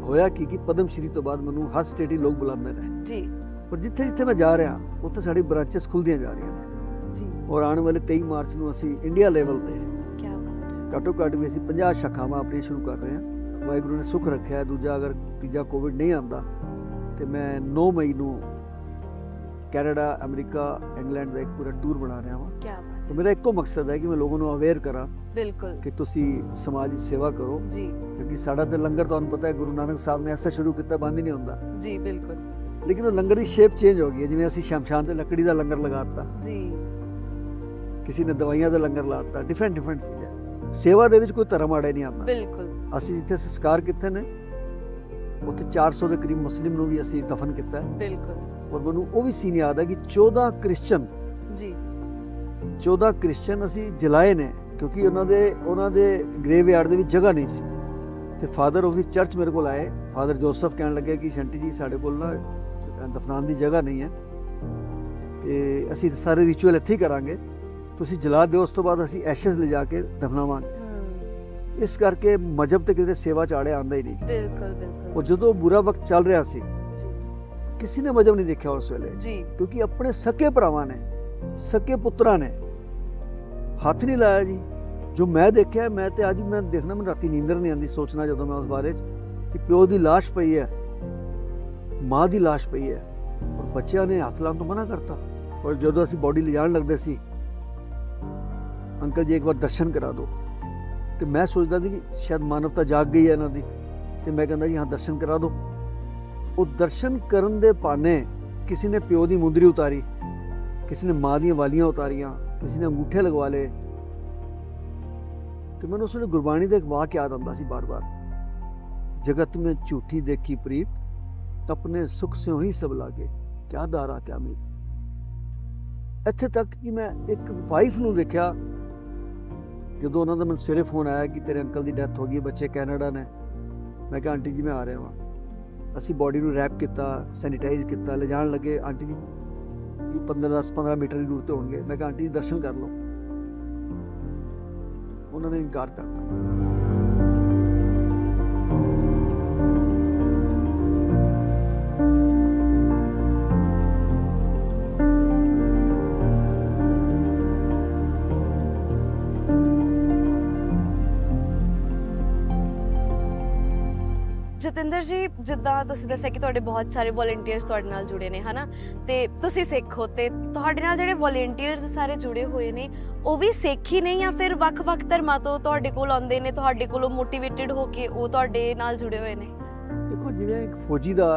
ਹੋਇਆ ਕਿ ਪਦਮ ਸ਼੍ਰੀ ਤੋਂ ਬਾਅਦ ਮੈਨੂੰ ਹਰ ਸਟੇਟ ਹੀ ਲੋਕ ਬੁਲਾਉਂਦੇ ਨੇ ਜੀ, ਪਰ ਜਿੱਥੇ ਜਿੱਥੇ ਮੈਂ ਜਾ ਰਿਹਾ ਉੱਥੇ ਸਾਡੀ ਬ੍ਰਾਂਚਸ ਖੁੱਲਦੀਆਂ ਜਾ ਰਹੀਆਂ ਨੇ ਜੀ। ਔਰ ਆਉਣ ਵਾਲੇ 23 ਮਾਰਚ ਨੂੰ ਅਸੀਂ ਇੰਡੀਆ ਲੈਵਲ ਤੇ ਕੀ ਬਾਤ ਹੈ। ਘੱਟੋ ਘੱਟ ਵੀ ਅਸੀਂ 50 ਸ਼ਾਖਾਵਾਂ ਆਪਣੀਆਂ ਸ਼ੁਰੂ ਕਰ ਰਹੇ ਹਾਂ। ਵਾਹਿਗੁਰੂ ਨੇ ਸੁੱਖ ਰੱਖਿਆ। ਦੂਜਾ ਅਗਰ ਤੀਜਾ ਕੋਵਿਡ ਨਹੀਂ ਆਉਂਦਾ ਤੇ ਮੈਂ 9 ਮਈ ਨੂੰ ਕੈਨੇਡਾ, ਅਮਰੀਕਾ, ਇੰਗਲੈਂਡ ਦਾ ਇੱਕ ਪੂਰਾ ਟੂਰ ਬਣਾ ਰਿਹਾ ਹਾਂ। ਕੀ ਬਾਤ। तो मेरा एको मकसद है कि मैं लोगों को अवेयर करा बिल्कुल कि तुसी समाज की सेवा करो जी, क्योंकि साडा ते लंगर तुहानू पता है गुरु नानक साहब ने ऐसा शुरू किया बंद ही नहीं होंदा जी बिल्कुल। लेकिन वो लंगर की शेप चेंज हो गई है। जिवें असीं शमशान ते लकड़ी का लंगर लगाता जी, किसी ने दवाइयां का लंगर लाता, डिफरेंट चीज़ें। सेवा दे विच कोई धर्म आड़े नहीं आता। बिल्कुल। असीं जिथे संस्कार किते ने उत्थे 400 के करीब मुस्लिम नूं भी असीं दफन किया। बिल्कुल। और मैनूं वो भी सीन याद है कि 14 क्रिश्चन जी 14 क्रिश्चन ਅਸੀਂ ਜਲਾਏ ਨੇ ਕਿਉਂਕਿ ਉਹਨਾਂ ਦੇ ਗ੍ਰੇਵਯਾਰਡ ਦੇ ਵਿੱਚ ਜਗ੍ਹਾ ਨਹੀਂ ਸੀ। ਤੇ ਫਾਦਰ ਆਫ ਦੀ ਚਰਚ ਮੇਰੇ ਕੋਲ ਆਏ, ਫਾਦਰ ਜੋਸਫ ਕਹਿਣ ਲੱਗੇ ਕਿ ਸ਼ੰਟੀ ਜੀ ਸਾਡੇ ਕੋਲ ਨਾ ਦਫਨਾਉਣ ਦੀ ਜਗ੍ਹਾ ਨਹੀਂ ਹੈ ਤੇ ਅਸੀਂ ਸਾਰੇ ਰਿਚੁਅਲ ਇੱਥੇ ਹੀ ਕਰਾਂਗੇ, ਤੁਸੀਂ ਜਲਾ ਦਿਓ, ਉਸ ਤੋਂ ਬਾਅਦ ਅਸੀਂ ਐਸ਼ਜ਼ ਲਿਜਾ ਕੇ ਦਫਨਾਵਾਂਗੇ। ਇਸ ਕਰਕੇ ਮਜਬ ਤੇ ਕਿਤੇ ਸੇਵਾ ਚਾੜਿਆ ਆਂਦਾ ਹੀ ਨਹੀਂ। ਬਿਲਕੁਲ ਬਿਲਕੁਲ। ਉਹ ਜਦੋਂ ਬੁਰਾ ਵਕਤ ਚੱਲ ਰਿਹਾ ਸੀ ਜੀ ਕਿਸੇ ਨੇ ਮਜਬ ਨਹੀਂ ਦੇਖਿਆ ਉਸ ਵੇਲੇ, ਜੀ ਕਿਉਂਕਿ ਆਪਣੇ ਸਕੇ ਭਰਾਵਾਂ ਨੇ, ਸਕੇ ਪੁੱਤਰਾਂ ਨੇ ਹੱਥ ਨਹੀਂ ਲਾਇਆ ਜੀ। ਜੋ ਮੈਂ ਦੇਖਿਆ, ਮੈਂ ਤੇ ਅੱਜ ਮੈਂ ਦੇਖਣਾ, ਮੈਨੂੰ ਰਾਤੀ ਨੀਂਦਰ ਨਹੀਂ ਆਉਂਦੀ ਸੋਚਣਾ ਜਦੋਂ ਮੈਂ ਉਸ ਬਾਰੇ 'ਚ ਕਿ ਪਿਓ ਦੀ ਲਾਸ਼ ਪਈ ਹੈ, ਮਾਂ ਦੀ ਲਾਸ਼ ਪਈ ਹੈ, ਔਰ ਬੱਚਿਆਂ ਨੇ ਹੱਥ ਲਾਉਣ ਤੋਂ ਮਨਾ ਕਰਤਾ। ਪਰ ਜਦੋਂ ਅਸੀਂ ਬੋਡੀ ਲਿਜਾਣ ਲੱਗਦੇ ਸੀ, ਅੰਕਲ ਜੀ ਇੱਕ ਵਾਰ ਦਰਸ਼ਨ ਕਰਾ ਦਿਓ, ਤੇ ਮੈਂ ਸੋਚਦਾ ਸੀ ਕਿ ਸ਼ਾਇਦ ਮਾਨਵਤਾ ਜਾਗ ਗਈ ਹੈ ਇਹਨਾਂ ਦੀ, ਤੇ ਮੈਂ ਕਹਿੰਦਾ ਜੀ ਹਾਂ ਦਰਸ਼ਨ ਕਰਾ ਦਿਓ। ਉਹ ਦਰਸ਼ਨ ਕਰਨ ਦੇ ਬਹਾਨੇ ਕਿਸੇ ਨੇ ਪਿਓ ਦੀ ਮੁੰਦਰੀ ਉਤਾਰੀ, ਕਿਸੇ ਨੇ ਮਾਂ ਦੀਆਂ ਵਾਲੀਆਂ ਉਤਾਰੀਆਂ, ਕਿਸੇ ਨੇ ਅੰਗੂਠੇ ਲਗਵਾ ਲਏ। ਤੇ ਮੈਨੂੰ ਉਸ ਵੇਲੇ ਗੁਰਬਾਣੀ ਦਾ ਇੱਕ ਵਾਕ ਯਾਦ ਆਉਂਦਾ ਸੀ ਬਾਰ-ਬਾਰ, ਜਗਤ में झूठी देखी प्रीत अपने सुख से ही सब लागे, क्या दारा क्या मीत। ਇੱਥੇ ਤੱਕ ਕਿ ਮੈਂ ਇੱਕ ਵਾਈਫ ਨੂੰ ਦੇਖਿਆ, ਜਦੋਂ ਉਹਨਾਂ ਦਾ ਮੈਨੂੰ ਸਵੇਰੇ ਫੋਨ ਆਇਆ ਕਿ ਤੇਰੇ ਅੰਕਲ ਦੀ ਡੈਥ ਹੋ ਗਈ, ਬੱਚੇ ਕੈਨੇਡਾ ਨੇ। ਮੈਂ ਕਿਹਾ ਆਂਟੀ ਜੀ ਮੈਂ ਆ ਰਿਹਾ ਹਾਂ। ਅਸੀਂ ਬੋਡੀ ਨੂੰ ਰੈਪ ਕੀਤਾ, ਸੈਨੀਟਾਈਜ਼ ਕੀਤਾ, ਲਿਜਾਣ ਲੱਗੇ। ਆਂਟੀ ਜੀ 10-15 ਮੀਟਰ ਦੀ ਦੂਰ ਤੇ ਹੋਣਗੇ। ਮੈਂ ਕਿਹਾ ਆਂਟੀ ਜੀ ਦਰਸ਼ਨ ਕਰ ਲਓ। ਉਹਨਾਂ ਨੇ ਇਨਕਾਰ ਕਰਤਾ। ਜਤਿੰਦਰ ਜੀ, ਜਿੱਦਾਂ ਤੁਸੀਂ ਦੱਸਿਆ ਕਿ ਤੁਹਾਡੇ ਬਹੁਤ ਸਾਰੇ ਵੋਲੰਟੀਅਰਸ ਤੁਹਾਡੇ ਨਾਲ ਜੁੜੇ ਨੇ, ਹਨਾ, ਤੇ ਤੁਸੀਂ ਸਿੱਖ ਹੋ, ਤੇ ਤੁਹਾਡੇ ਨਾਲ ਜਿਹੜੇ ਵੋਲੰਟੀਅਰਸ ਸਾਰੇ ਜੁੜੇ ਹੋਏ ਨੇ ਉਹ ਵੀ ਸਿੱਖ ਹੀ ਨੇ ਜਾਂ ਫਿਰ ਵੱਖ-ਵੱਖ ਧਰਮਾਂ ਤੋਂ ਤੁਹਾਡੇ ਕੋਲ ਆਉਂਦੇ ਨੇ, ਤੁਹਾਡੇ ਕੋਲੋਂ ਮੋਟੀਵੇਟਿਡ ਹੋ ਕੇ ਉਹ ਤੁਹਾਡੇ ਨਾਲ ਜੁੜੇ ਹੋਏ ਨੇ? ਦੇਖੋ, ਜਿਵੇਂ ਇੱਕ ਫੌਜੀ ਦਾ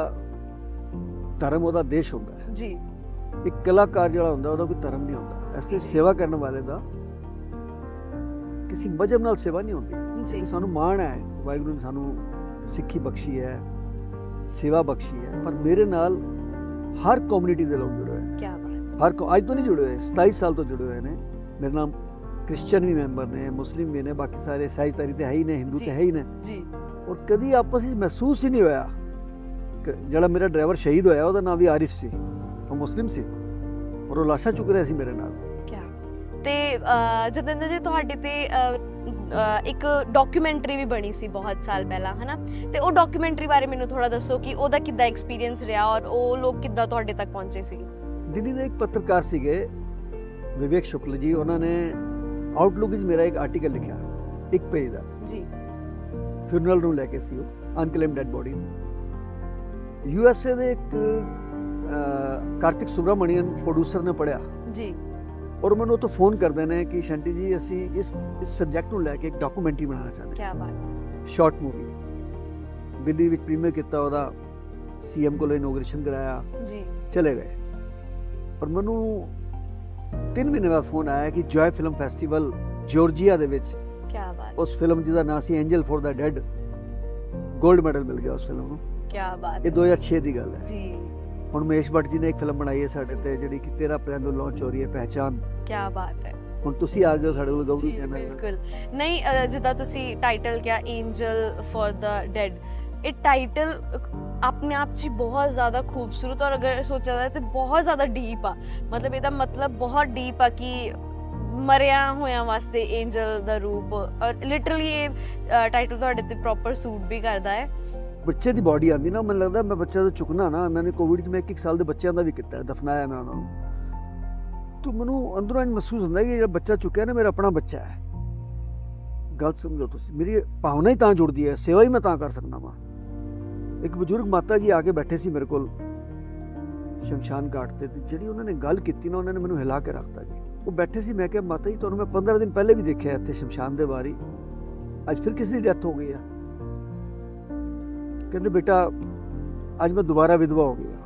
ਧਰਮ ਉਹਦਾ ਦੇਸ਼ ਹੁੰਦਾ ਹੈ ਜੀ, ਇੱਕ ਕਲਾਕਾਰ ਜਿਹੜਾ ਹੁੰਦਾ ਉਹਦਾ ਕੋਈ ਧਰਮ ਨਹੀਂ ਹੁੰਦਾ। ਇਸ ਲਈ ਸੇਵਾ ਕਰਨ ਵਾਲੇ ਦਾ ਕਿਸੇ ਮਜ਼ਹਬ ਨਾਲ ਸੇਵਾ ਨਹੀਂ ਹੁੰਦੀ ਜੀ। ਸਾਨੂੰ ਮਾਣ ਹੈ ਵਾਹਿਗੁਰੂ ਨੇ ਸਾਨੂੰ ਸਿੱਖੀ ਬਖਸ਼ੀ ਹੈ, ਸੇਵਾ ਬਖਸ਼ੀ ਹੈ, ਪਰ ਮੇਰੇ ਨਾਲ ਹਰ ਕਮਿਊਨਿਟੀ ਦੇ ਲੋਕ ਜੁੜੇ ਹੋਏ ਨੇ। ਕੀ ਬਾਤ। ਹਰ ਅੱਜ ਤੋਂ ਨਹੀਂ ਜੁੜੇ ਹੋਏ, 27 ਸਾਲ ਤੋਂ ਜੁੜੇ ਹੋਏ ਨੇ ਮੇਰੇ ਨਾਲ। ਕ੍ਰਿਸਚਨ ਵੀ ਮੈਂਬਰ ਨੇ, ਮੁਸਲਿਮ ਵੀ ਨੇ, ਬਾਕੀ ਸਾਰੇ ਸਾਈਤਾਰੀ ਤੇ ਹੈ ਹੀ ਨੇ, ਹਿੰਦੂ ਤੇ ਹੈ ਹੀ ਨੇ ਜੀ। ਔਰ ਕਦੀ ਆਪਸ ਵਿੱਚ ਮਹਿਸੂਸ ਹੀ ਨਹੀਂ ਹੋਇਆ। ਜਿਹੜਾ ਮੇਰਾ ਡਰਾਈਵਰ ਸ਼ਹੀਦ ਹੋਇਆ ਉਹਦਾ ਨਾਮ ਵੀ ਆਰਿਫ ਸੀ, ਉਹ ਮੁਸਲਿਮ ਸੀ ਔਰ ਉਹ ਲਾਸ਼ਾਂ ਚੁੱਕ ਰਿਹਾ ਸੀ ਮੇਰੇ ਨਾਲ। ਤੇ ਜਤਿੰਦਰ ਜੀ, ਤੁਹਾਡੇ ਤੇ ਇੱਕ ਡਾਕੂਮੈਂਟਰੀ ਵੀ ਬਣੀ ਸੀ ਬਹੁਤ ਸਾਲ ਪਹਿਲਾਂ, ਹਨਾ, ਤੇ ਉਹ ਡਾਕੂਮੈਂਟਰੀ ਬਾਰੇ ਮੈਨੂੰ ਥੋੜਾ ਦੱਸੋ ਕਿ ਉਹਦਾ ਕਿੱਦਾਂ ਐਕਸਪੀਰੀਅੰਸ ਰਿਹਾ ਔਰ ਉਹ ਲੋਕ ਕਿੱਦਾਂ ਤੁਹਾਡੇ ਤੱਕ ਪਹੁੰਚੇ ਸੀ? ਦਿੱਲੀ ਦੇ ਇੱਕ ਪੱਤਰਕਾਰ ਸੀਗੇ ਵਿਵੇਕ ਸ਼ੁਕਲ ਜੀ, ਉਹਨਾਂ ਨੇ ਆਊਟਲੁੱਕ ਵਿੱਚ ਮੇਰਾ ਇੱਕ ਆਰਟੀਕਲ ਲਿਖਿਆ, ਇੱਕ ਪੇਜ ਦਾ ਜੀ। ਫਿਊਨਰਲ ਨੂੰ ਲੈ ਕੇ ਸੀ, ਉਹ ਅਨਕਲੇਮਡ ਡੈਡ ਬੋਡੀ। USA ਦੇ ਇੱਕ ਕਾਰਤਿਕ ਸੁਬਰਾਮਣੀਅਨ ਪ੍ਰੋਡਿਊਸਰ ਨੇ ਪੜ੍ਹਿਆ ਜੀ, ਔਰ ਮੈਨੂੰ ਤੋਂ ਫੋਨ ਕਰਦੇ ਨੇ ਕਿ ਸ਼ੰਟੀ ਜੀ ਅਸੀਂ ਇਸ ਸਬਜੈਕਟ ਨੂੰ ਲੈ ਕੇ ਇੱਕ ਡਾਕੂਮੈਂਟਰੀ ਬਣਾਉਣਾ ਚਾਹੁੰਦੇ ਹਾਂ। ਕੀ ਬਾਤ। ਸ਼ਾਰਟ ਮੂਵੀ ਦਿੱਲੀ ਵਿੱਚ ਪ੍ਰੀਮੀਅਰ ਕੀਤਾ, ਉਹਦਾ CM ਕੋਲ ਇਨੋਗ੍ਰੇਸ਼ਨ ਕਰਾਇਆ ਜੀ, ਚਲੇ ਗਏ। ਔਰ ਮੈਨੂੰ 3 ਮਹੀਨੇ ਬਾਅਦ ਫੋਨ ਆਇਆ ਕਿ ਜੋਏ ਫਿਲਮ ਫੈਸਟੀਵਲ ਜਾਰਜੀਆ ਦੇ ਵਿੱਚ ਕੀ ਬਾਤ, ਉਸ ਫਿਲਮ ਜਿਹਦਾ ਨਾਮ ਸੀ ਐਂਜਲ ਫॉर द ਡੈਡ, 골ਡ ਮੈਡਲ ਮਿਲ ਗਿਆ ਉਸ ਫਿਲਮ ਨੂੰ। ਕੀ ਬਾਤ। ਇਹ 2006 ਦੀ ਗੱਲ ਹੈ ਜੀ। ਹੁਣ ਮਹੇਸ਼ ਭੱਟ ਜੀ ਨੇ ਇੱਕ ਫਿਲਮ ਬਣਾਈ ਹੈ ਸਾਡੇ ਤੇ, ਜਿਹੜੀ ਕਿ 13 ਅਪ੍ਰੈਲ ਨੂੰ ਲਾਂਚ ਹੋ ਰਹੀ ਹੈ, ਪਹਿਚਾਨ। ਕੀ ਬਾਤ ਹੈ। ਹੁਣ ਤੁਸੀਂ ਆ ਗਏ ਸਾਡੇ ਕੋਲ ਗੌਰੂ ਚੈਨਲ। ਬਿਲਕੁਲ ਨਹੀਂ, ਜਿੱਦਾਂ ਤੁਸੀਂ ਟਾਈਟਲ ਕਿਹਾ ਐਂਜਲ ਫॉर द ਡੈਡ, ਇਹ ਟਾਈਟਲ ਆਪਣੇ ਆਪ 'ਚ ਬਹੁਤ ਜ਼ਿਆਦਾ ਖੂਬਸੂਰਤ ਔਰ ਅਗਰ ਸੋਚਿਆ ਜਾਏ ਤਾਂ ਬਹੁਤ ਜ਼ਿਆਦਾ ਡੀਪ ਆ। ਮਤਲਬ ਇਹਦਾ ਮਤਲਬ ਬਹੁਤ ਡੀਪ ਆ ਕਿ ਮਰਿਆ ਹੋਇਆਂ ਵਾਸਤੇ ਐਂਜਲ ਦਾ ਰੂਪ, ਔਰ ਲਿਟਰਲੀ ਇਹ ਟਾਈਟਲ ਤੁਹਾਡੇ ਤੇ ਪ੍ਰੋਪਰ ਸੂਟ ਵੀ ਕਰਦਾ ਹੈ। ਬੱਚੇ ਦੀ ਬੋਡੀ ਆਉਂਦੀ ਨਾ, ਮੈਨੂੰ ਲੱਗਦਾ ਮੈਂ ਬੱਚਾ ਤੋਂ ਚੁੱਕਣਾ ਨਾ, ਮੈंने ਕੋਵਿਡ 'ਚ ਮੈਂ 1 ਸਾਲ ਦੇ ਬੱਚਿਆਂ ਦਾ ਵੀ ਕੀਤਾ, ਦਫਨਾਇਆ ਮੈਂ ਉਹਨਾਂ ਨੂੰ, ਤਾਂ ਮੈਨੂੰ ਅੰਦਰੋਂ ਮਹਿਸੂਸ ਹੁੰਦਾ ਕਿ ਜਿਹੜਾ ਬੱਚਾ ਚੁੱਕਿਆ ਨਾ ਮੇਰਾ ਆਪਣਾ ਬੱਚਾ ਹੈ। ਗੱਲ ਸਮਝੋ ਤੁਸੀਂ, ਮੇਰੀ ਭਾਵਨਾ ਹੀ ਤਾਂ ਜੁੜਦੀ ਹੈ, ਸੇਵਾ ਹੀ ਮੈਂ ਤਾਂ ਕਰ ਸਕਦਾ ਵਾਂ। ਇੱਕ ਬਜ਼ੁਰਗ ਮਾਤਾ ਜੀ ਆ ਕੇ ਬੈਠੇ ਸੀ ਮੇਰੇ ਕੋਲ ਸ਼ਮਸ਼ਾਨ ਘਾਟ ਤੇ, ਜਿਹੜੀ ਉਹਨਾਂ ਨੇ ਗੱਲ ਕੀਤੀ ਨਾ, ਉਹਨਾਂ ਨੇ ਮੈਨੂੰ ਹਿਲਾ ਕੇ ਰੱਖਤਾ ਜੀ। ਉਹ ਬੈਠੇ ਸੀ, ਮੈਂ ਕਿਹਾ ਮਾਤਾ ਜੀ ਤੁਹਾਨੂੰ ਮੈਂ 15 ਦਿਨ ਪਹਿਲੇ ਵੀ ਦੇਖਿਆ ਇੱਥੇ ਸ਼ਮਸ਼ਾਨ ਦੇ ਬਾਰੀ, ਅੱਜ ਫਿਰ ਕਿਸੇ ਦੀ ਡੈਥ ਹੋ ਗਈ ਆ। ਕਹਿੰਦੇ ਬੇਟਾ ਅੱਜ ਮੈਂ ਦੁਬਾਰਾ ਵਿਧਵਾ ਹੋ ਗਿਆ।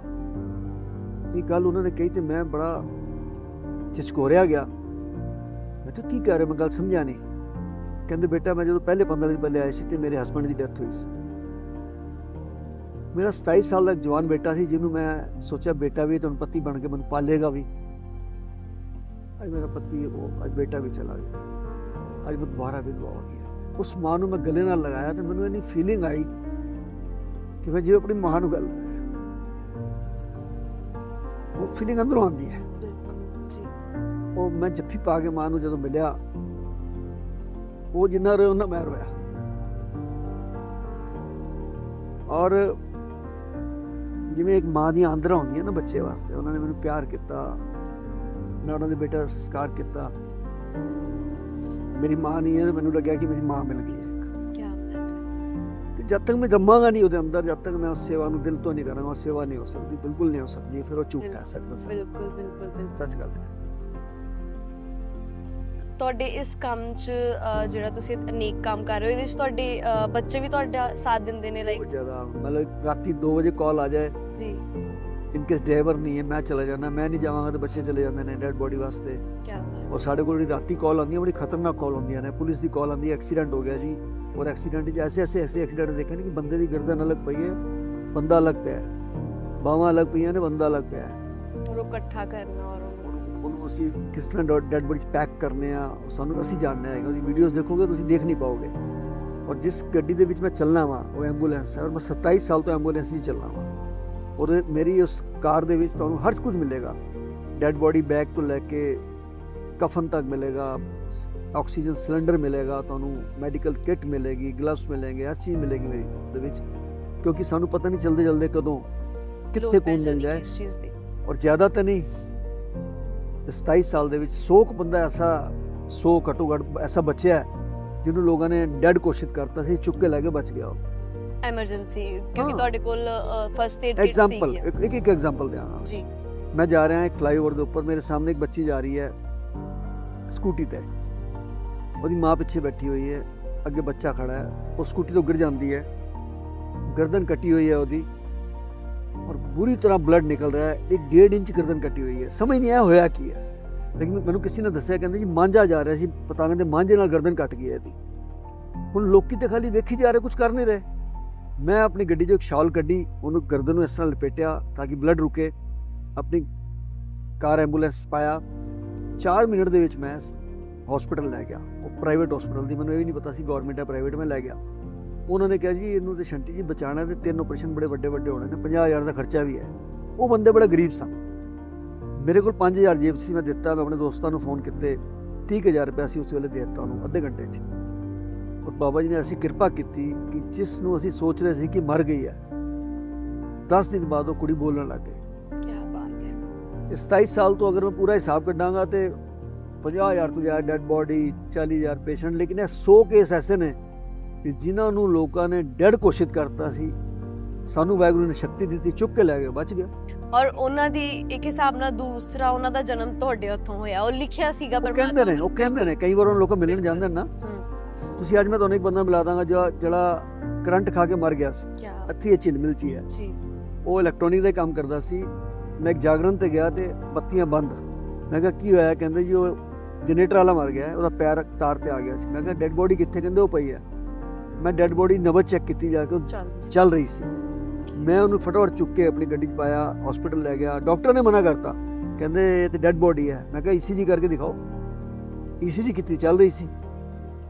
ਇਹ ਗੱਲ ਉਹਨਾਂ ਨੇ ਕਹੀ ਤੇ ਮੈਂ ਬੜਾ ਝਿਜਕੋਰਿਆ ਗਿਆ। ਮੈਂ ਕਿਹਾ ਕੀ ਕਹਿ ਰਹੇ, ਮੈਂ ਗੱਲ ਸਮਝਿਆ ਨਹੀਂ। ਕਹਿੰਦੇ ਬੇਟਾ ਮੈਂ ਜਦੋਂ ਪਹਿਲੇ 15 ਦਿਨ ਪਹਿਲੇ ਆਏ ਸੀ ਤੇ ਮੇਰੇ ਹਸਬੈਂਡ ਦੀ ਡੈਥ ਹੋਈ ਸੀ। ਮੇਰਾ 27 ਸਾਲ ਦਾ ਜਵਾਨ ਬੇਟਾ ਸੀ, ਜਿਹਨੂੰ ਮੈਂ ਸੋਚਿਆ ਬੇਟਾ ਵੀ ਤੁਹਾਨੂੰ ਪਤੀ ਬਣ ਕੇ ਮੈਨੂੰ ਪਾਲੇਗਾ ਵੀ। ਅੱਜ ਮੇਰਾ ਪਤੀ, ਉਹ ਅੱਜ ਬੇਟਾ ਵੀ ਚਲਾ ਗਿਆ, ਅੱਜ ਮੈਂ ਦੁਬਾਰਾ ਵਿਧਵਾ ਹੋ ਗਿਆ। ਉਸ ਮਾਂ ਨੂੰ ਮੈਂ ਗਲੇ ਨਾਲ ਲਗਾਇਆ ਤੇ ਮੈਨੂੰ ਇੰਨੀ ਫੀਲਿੰਗ ਆਈ ਕਿ ਮੈਂ ਜਿਵੇਂ ਆਪਣੀ ਮਾਂ ਨੂੰ ਗੱਲ ਲਗਾਇਆ। ਉਹ ਫੀਲਿੰਗ ਅੰਦਰੋਂ ਆਉਂਦੀ ਹੈ ਜੀ। ਉਹ ਮੈਂ ਜੱਫੀ ਪਾ ਕੇ ਮਾਂ ਨੂੰ ਜਦੋਂ ਮਿਲਿਆ, ਉਹ ਜਿੰਨਾ ਰੋਇਆ ਉਹਨਾਂ ਮੈਂ ਰੋਇਆ। ਔਰ ਜਿਵੇਂ ਇੱਕ ਮਾਂ ਦੀਆਂ ਆਂਦਰਾਂ ਹੁੰਦੀਆਂ ਨਾ ਬੱਚੇ ਵਾਸਤੇ, ਉਹਨਾਂ ਨੇ ਮੈਨੂੰ ਪਿਆਰ ਕੀਤਾ, ਮੈਂ ਉਹਨਾਂ ਦੇ ਬੇਟਾ ਦਾ ਸੰਸਕਾਰ ਕੀਤਾ। ਮੇਰੀ ਮਾਂ ਨਹੀਂ ਹੈ, ਮੈਨੂੰ ਲੱਗਿਆ ਕਿ ਮੇਰੀ ਮਾਂ ਮਿਲ ਗਈ ਹੈ ਇੱਕ। ਕੀ ਬਾਤ ਹੈ। ਤੇ ਜਦ ਤੱਕ ਮੈਂ ਜੰਮਾਂਗਾ ਨਹੀਂ ਉਹਦੇ ਅੰਦਰ, ਜਦ ਤੱਕ ਮੈਂ ਉਸ ਸੇਵਾ ਨੂੰ ਦਿਲ ਤੋਂ ਨਹੀਂ ਕਰਾਂਗਾ, ਉਹ ਸੇਵਾ ਨਹੀਂ ਹੋ ਸਕਦੀ, ਬਿਲਕੁਲ ਨਹੀਂ ਹੋ ਸਕਦੀ। ਫਿਰ ਉਹ ਝੂਠ ਹੈ, ਸੱਚ ਦੱਸਾਂ, ਬਿਲਕੁਲ ਬਿਲਕੁਲ ਬਿਲਕੁਲ ਸੱਚ ਗੱਲ ਹੈ। ਤੁਹਾਡੇ ਇਸ ਕੰਮ 'ਚ ਜਿਹੜਾ ਤੁਸੀਂ ਅਨੇਕ ਕੰਮ ਕਰ ਰਹੇ ਹੋ, ਇਹਦੇ 'ਚ ਤੁਹਾਡੇ ਬੱਚੇ ਵੀ ਤੁਹਾਡਾ ਸਾਥ ਦਿੰਦੇ ਨੇ? ਲਾਈਕ ਬਹੁਤ ਜ਼ਿਆਦਾ, ਮਤਲਬ ਰਾਤੀ 2 ਵਜੇ ਕਾਲ ਆ ਜਾਏ, ਜੀ, ਇਨਕੇਸ ਡਰਾਈਵਰ ਨਹੀਂ ਹੈ, ਮੈਂ ਚਲਾ ਜਾਣਾ, ਮੈਂ ਨਹੀਂ ਜਾਵਾਂਗਾ ਤਾਂ ਬੱਚੇ ਚਲੇ ਜਾਂਦੇ ਨੇ ਡੈਡ ਬੋਡੀ ਵਾਸਤੇ। ਕੀ ਬਾਤ। ਔਰ ਸਾਡੇ ਕੋਲ ਰਾਤੀ ਕਾਲ ਆਉਂਦੀ ਹੈ, ਬੜੀ ਖਤਰਨਾਕ ਕਾਲ ਹੁੰਦੀਆਂ ਨੇ, ਪੁਲਿਸ ਦੀ ਕਾਲ ਆਉਂਦੀ ਹੈ, ਐਕਸੀਡੈਂਟ ਹੋ ਗਿਆ ਜੀ। ਔਰ ਐਕਸੀਡੈਂਟ 'ਚ ਐਸੇ ਐਕਸੀਡੈਂਟ ਦੇਖੇ ਨੇ ਕਿ ਬੰਦੇ ਦੀ ਗਰਦਨ ਅਲੱਗ ਪਈ ਹੈ, ਬੰਦਾ ਅਲੱਗ ਪਿਆ, ਬਾਹਾਂ ਅਲੱਗ ਪਈਆਂ ਨੇ, ਬੰਦਾ ਅਲੱਗ ਪਿਆ। ਉਹ ਇਕੱਠਾ ਕਰਨਾ ਔਰ ਉਹਨੂੰ ਅਸੀਂ ਕਿਸ ਤਰ੍ਹਾਂ ਡੈਡ ਬੋਡੀ 'ਚ ਪੈਕ ਕਰਨੇ ਆ, ਸਾਨੂੰ ਅਸੀਂ ਜਾਣਨਾ ਹੈਗਾ। ਉਹਦੀ ਵੀਡੀਓਜ਼ ਦੇਖੋਗੇ ਤੁਸੀਂ ਦੇਖ ਨਹੀਂ ਪਾਓਗੇ। ਔਰ ਜਿਸ ਗੱਡੀ ਦੇ ਵਿੱਚ ਮੈਂ ਚੱਲਣਾ ਵਾ ਉਹ ਐਂਬੂਲੈਂਸ ਹੈ, ਔਰ ਮੈਂ 27 ਸਾਲ ਤੋਂ ਐਂਬੂਲੈਂਸ ਹੀ ਚੱਲਣਾ ਵਾ। ਔਰ ਮੇਰੀ ਉਸ ਕਾਰ ਦੇ ਵਿੱਚ ਤੁਹਾਨੂੰ ਹਰ ਕੁਝ ਮਿਲੇਗਾ, ਡੈਡ ਬੋਡੀ ਬੈਗ ਤੋਂ ਲੈ ਕੇ ਕਫਨ ਤੱਕ ਮਿਲੇਗਾ, ਆਕਸੀਜਨ ਸਿਲੰਡਰ ਮਿਲੇਗਾ, ਤੁਹਾਨੂੰ ਮੈਡੀਕਲ ਕਿੱਟ ਮਿਲੇਗੀ, ਗਲਵਸ ਮਿਲेंगे, ਹਰ ਚੀਜ਼ ਮਿਲੇਗੀ ਮੇਰੀ ਦੇ ਵਿੱਚ, ਕਿਉਂਕਿ ਸਾਨੂੰ ਪਤਾ ਨਹੀਂ ਚਲਦੇ ਕਦੋਂ ਕਿੱਥੇ ਕੌਣ ਮਿਲ ਜਾਏ। ਔਰ ਜ਼ਿਆਦਾ ਤਾਂ ਨਹੀਂ, 27 ਸਾਲ ਦੇ ਵਿੱਚ 100 ਬੰਦਾ ਐਸਾ, 100 ਘੱਟੋ ਘੱਟ ਐਸਾ ਬਚਿਆ ਜਿਹਨੂੰ ਲੋਕਾਂ ਨੇ ਡੈਡ ਘੋਸ਼ਿਤ ਕਰਤਾ ਸੀ, ਚੁੱਕ ਕੇ ਲੈ ਕੇ ਬਚ ਗਿਆ। ਐਮਰਜੈਂਸੀ, ਕਿਉਂਕਿ ਤੁਹਾਡੇ ਕੋਲ ਫਰਸਟ ਏਡ ਕਿਟਸ ਐਗਜ਼ਾਮਪਲ, ਇੱਕ ਐਗਜ਼ਾਮਪਲ ਦਿਆਂਗਾ ਜੀ। ਮੈਂ ਜਾ ਰਿਹਾ ਇੱਕ ਫਲਾਈਓਵਰ ਦੇ ਉੱਪਰ, ਮੇਰੇ ਸਾਹਮਣੇ ਇੱਕ ਬੱਚੀ ਜਾ ਰਹੀ ਹੈ ਸਕੂਟੀ ਤੇ, ਉਹਦੀ ਮਾਂ ਪਿੱਛੇ ਬੈਠੀ ਹੋਈ ਹੈ, ਅੱਗੇ ਬੱਚਾ ਖੜਾ ਹੈ, ਉਹ ਸਕੂਟੀ ਤੋਂ ਗਿਰ ਜਾਂਦੀ ਹੈ, ਗਰਦਨ ਕੱਟੀ ਹੋਈ ਹੈ ਉਹਦੀ, ਔਰ ਬੁਰੀ ਤਰ੍ਹਾਂ ਬਲੱਡ ਨਿਕਲ ਰਿਹਾ ਹੈ, 1.5 ਇੰਚ ਗਰਦਨ ਕੱਟੀ ਹੋਈ ਹੈ। ਸਮਝ ਨਹੀਂ ਆਇਆ ਹੋਇਆ ਕੀ ਹੈ, ਲੇਕਿਨ ਮੈਨੂੰ ਕਿਸੇ ਨੇ ਦੱਸਿਆ, ਕਹਿੰਦੇ ਜੀ ਮਾਂਝਾ ਜਾ ਰਿਹਾ ਸੀ, ਪਤੰਗ ਦੇ ਮਾਂਝੇ ਨਾਲ ਗਰਦਨ ਕੱਟ ਗਈ ਇਹਦੀ। ਹੁਣ ਲੋਕੀ ਤੇ ਖਾਲੀ ਵੇਖੀ ਜਾ ਰਹੇ, ਕੁਝ ਕਰ ਨਹੀਂ ਰਹੇ। ਮੈਂ ਆਪਣੀ ਗੱਡੀ 'ਚੋਂ ਇੱਕ ਸ਼ਾਲ ਕੱਢੀ, ਉਹਨੂੰ ਗਰਦਨ ਨੂੰ ਇਸ ਤਰ੍ਹਾਂ ਲਪੇਟਿਆ ਤਾਂ ਕਿ ਬਲੱਡ ਰੁਕੇ, ਆਪਣੀ ਕਾਰ ਐਂਬੂਲੈਂਸ ਪਾਇਆ, 4 ਮਿੰਟ ਦੇ ਵਿੱਚ ਮੈਂ ਹਸਪੀਟਲ ਲੈ ਗਿਆ। ਉਹ ਪ੍ਰਾਈਵੇਟ ਹਸਪੀਟਲ ਦੀ, ਮੈਨੂੰ ਇਹ ਵੀ ਨਹੀਂ ਪਤਾ ਸੀ ਗਵਰਨਮੈਂਟ ਹੈ ਪ੍ਰਾਈਵੇਟ, ਮੈਂ ਲੈ ਗਿਆ। ਉਹਨਾਂ ਨੇ ਕਿਹਾ ਜੀ ਇਹਨੂੰ ਤੇ ਸ਼ੰਟੀ ਜੀ ਬਚਾਉਣਾ ਤੇ 3 ਆਪਰੇਸ਼ਨ ਬੜੇ ਵੱਡੇ ਹੋਣੇ ਨੇ, 50,000 ਦਾ ਖਰਚਾ ਵੀ ਹੈ। ਉਹ ਬੰਦੇ ਬੜੇ ਗਰੀਬ ਸਨ, ਮੇਰੇ ਕੋਲ 5,000 ਜੇਬ ਸੀ, ਮੈਂ ਦਿੱਤਾ। ਮੈਂ ਆਪਣੇ ਦੋਸਤਾਂ ਨੂੰ ਫੋਨ ਕੀਤੇ, 30,000 ਰੁਪਇਆ ਸੀ ਉਸ ਵੇਲੇ ਦੇ ਦਿੱਤਾ ਉਹਨੂੰ ਅੱਧੇ ਘੰਟੇ 'ਚ। ਔਰ ਬਾਬਾ ਜੀ ਨੇ ਐਸੀ ਕਿਰਪਾ ਕੀਤੀ ਕਿ ਜਿਸ ਨੂੰ ਅਸੀਂ ਸੋਚ ਰਹੇ ਸੀ ਕਿ ਮਰ ਗਈ ਹੈ, 10 ਦਿਨ ਬਾਅਦ ਉਹ ਕੁੜੀ ਬੋਲਣ ਲੱਗ ਗਈ। ਕੀ ਬਾਤ ਹੈ। 27 ਸਾਲ ਤੋਂ ਅਗਰ ਮੈਂ ਪੂਰਾ ਹਿਸਾਬ ਕੱਢਾਂਗਾ ਤੇ 50,000 ਤੋਂ ਜ਼ਿਆਦਾ ਡੈਡ ਬੋਡੀ, 40,000 ਪੇਸ਼ੈਂਟ, ਲੇਕਿਨ ਇਹ 100 ਕੇਸ ਐਸੇ ਨੇ ਕਿ ਜਿਨ੍ਹਾਂ ਨੂੰ ਲੋਕਾਂ ਨੇ ਡੈਡ ਘੋਸ਼ਿਤ ਕਰਤਾ ਸੀ, ਸਾਨੂੰ ਵਾਹਿਗੁਰੂ ਨੇ ਸ਼ਕਤੀ ਦਿੱਤੀ, ਚੁੱਕ ਕੇ ਲੈ ਗਏ, ਬਚ ਗਿਆ। ਔਰ ਉਹਨਾਂ ਦੀ ਇੱਕ ਹਿਸਾਬ ਨਾਲ ਦੂਸਰਾ ਉਹਨਾਂ ਦਾ ਜਨਮ ਤੁਹਾਡੇ ਹੱਥੋਂ ਹੋਇਆ, ਉਹ ਲਿਖਿਆ ਸੀਗਾ। ਉਹ ਕਹਿੰਦੇ ਨੇ ਕਈ ਵਾਰ ਉਹਨਾਂ ਲੋਕਾਂ ਮਿਲਣ ਜਾਂਦੇ ਨੇ ਨਾ, ਤੁਸੀਂ ਅੱਜ ਮੈਂ ਤੁਹਾਨੂੰ ਇੱਕ ਬੰਦਾ ਮਿਲਾ ਦਾਂਗਾ ਜਿਹੜਾ ਕਰੰਟ ਖਾ ਕੇ ਮਰ ਗਿਆ ਸੀ, ਇੱਥੇ ਇਹ ਝਿਲਮਿਲ 'ਚ ਹੀ ਹੈ ਜੀ। ਉਹ ਇਲੈਕਟ੍ਰੋਨਿਕ ਦਾ ਕੰਮ ਕਰਦਾ ਸੀ। ਮੈਂ ਇੱਕ ਜਾਗਰਣ ਤੇ ਗਿਆ ਤੇ ਬੱਤੀਆਂ ਬੰਦ, ਮੈਂ ਕਿਹਾ ਕੀ ਹੋਇਆ? ਕਹਿੰਦੇ ਜੀ ਉਹ ਜਨਰੇਟਰ ਵਾਲਾ ਮਰ ਗਿਆ, ਉਹਦਾ ਪੈਰ ਤਾਰ ਤੇ ਆ ਗਿਆ ਸੀ। ਮੈਂ ਕਿਹਾ ਡੈਡ ਬੋਡੀ ਕਿੱਥੇ? ਕਹਿੰਦੇ ਉਹ ਪਈ ਹੈ। ਮੈਂ ਡੈਡ ਬੋਡੀ ਨਬਜ਼ ਚੈੱਕ ਕੀਤੀ ਜਾ ਕੇ, ਚੱਲ ਰਹੀ ਸੀ। ਮੈਂ ਉਹਨੂੰ ਫਟਾਫਟ ਚੁੱਕ ਕੇ ਆਪਣੀ ਗੱਡੀ 'ਚ ਪਾਇਆ, ਹਸਪੀਟਲ ਲੈ ਗਿਆ। ਡਾਕਟਰ ਨੇ ਮਨਾ ਕਰਤਾ, ਕਹਿੰਦੇ ਇਹ ਤੇ ਡੈਡ ਬੋਡੀ ਹੈ। ਮੈਂ ਕਿਹਾ ECG ਕਰਕੇ ਦਿਖਾਓ। ECG ਕੀਤੀ, ਚੱਲ ਰਹੀ ਸੀ,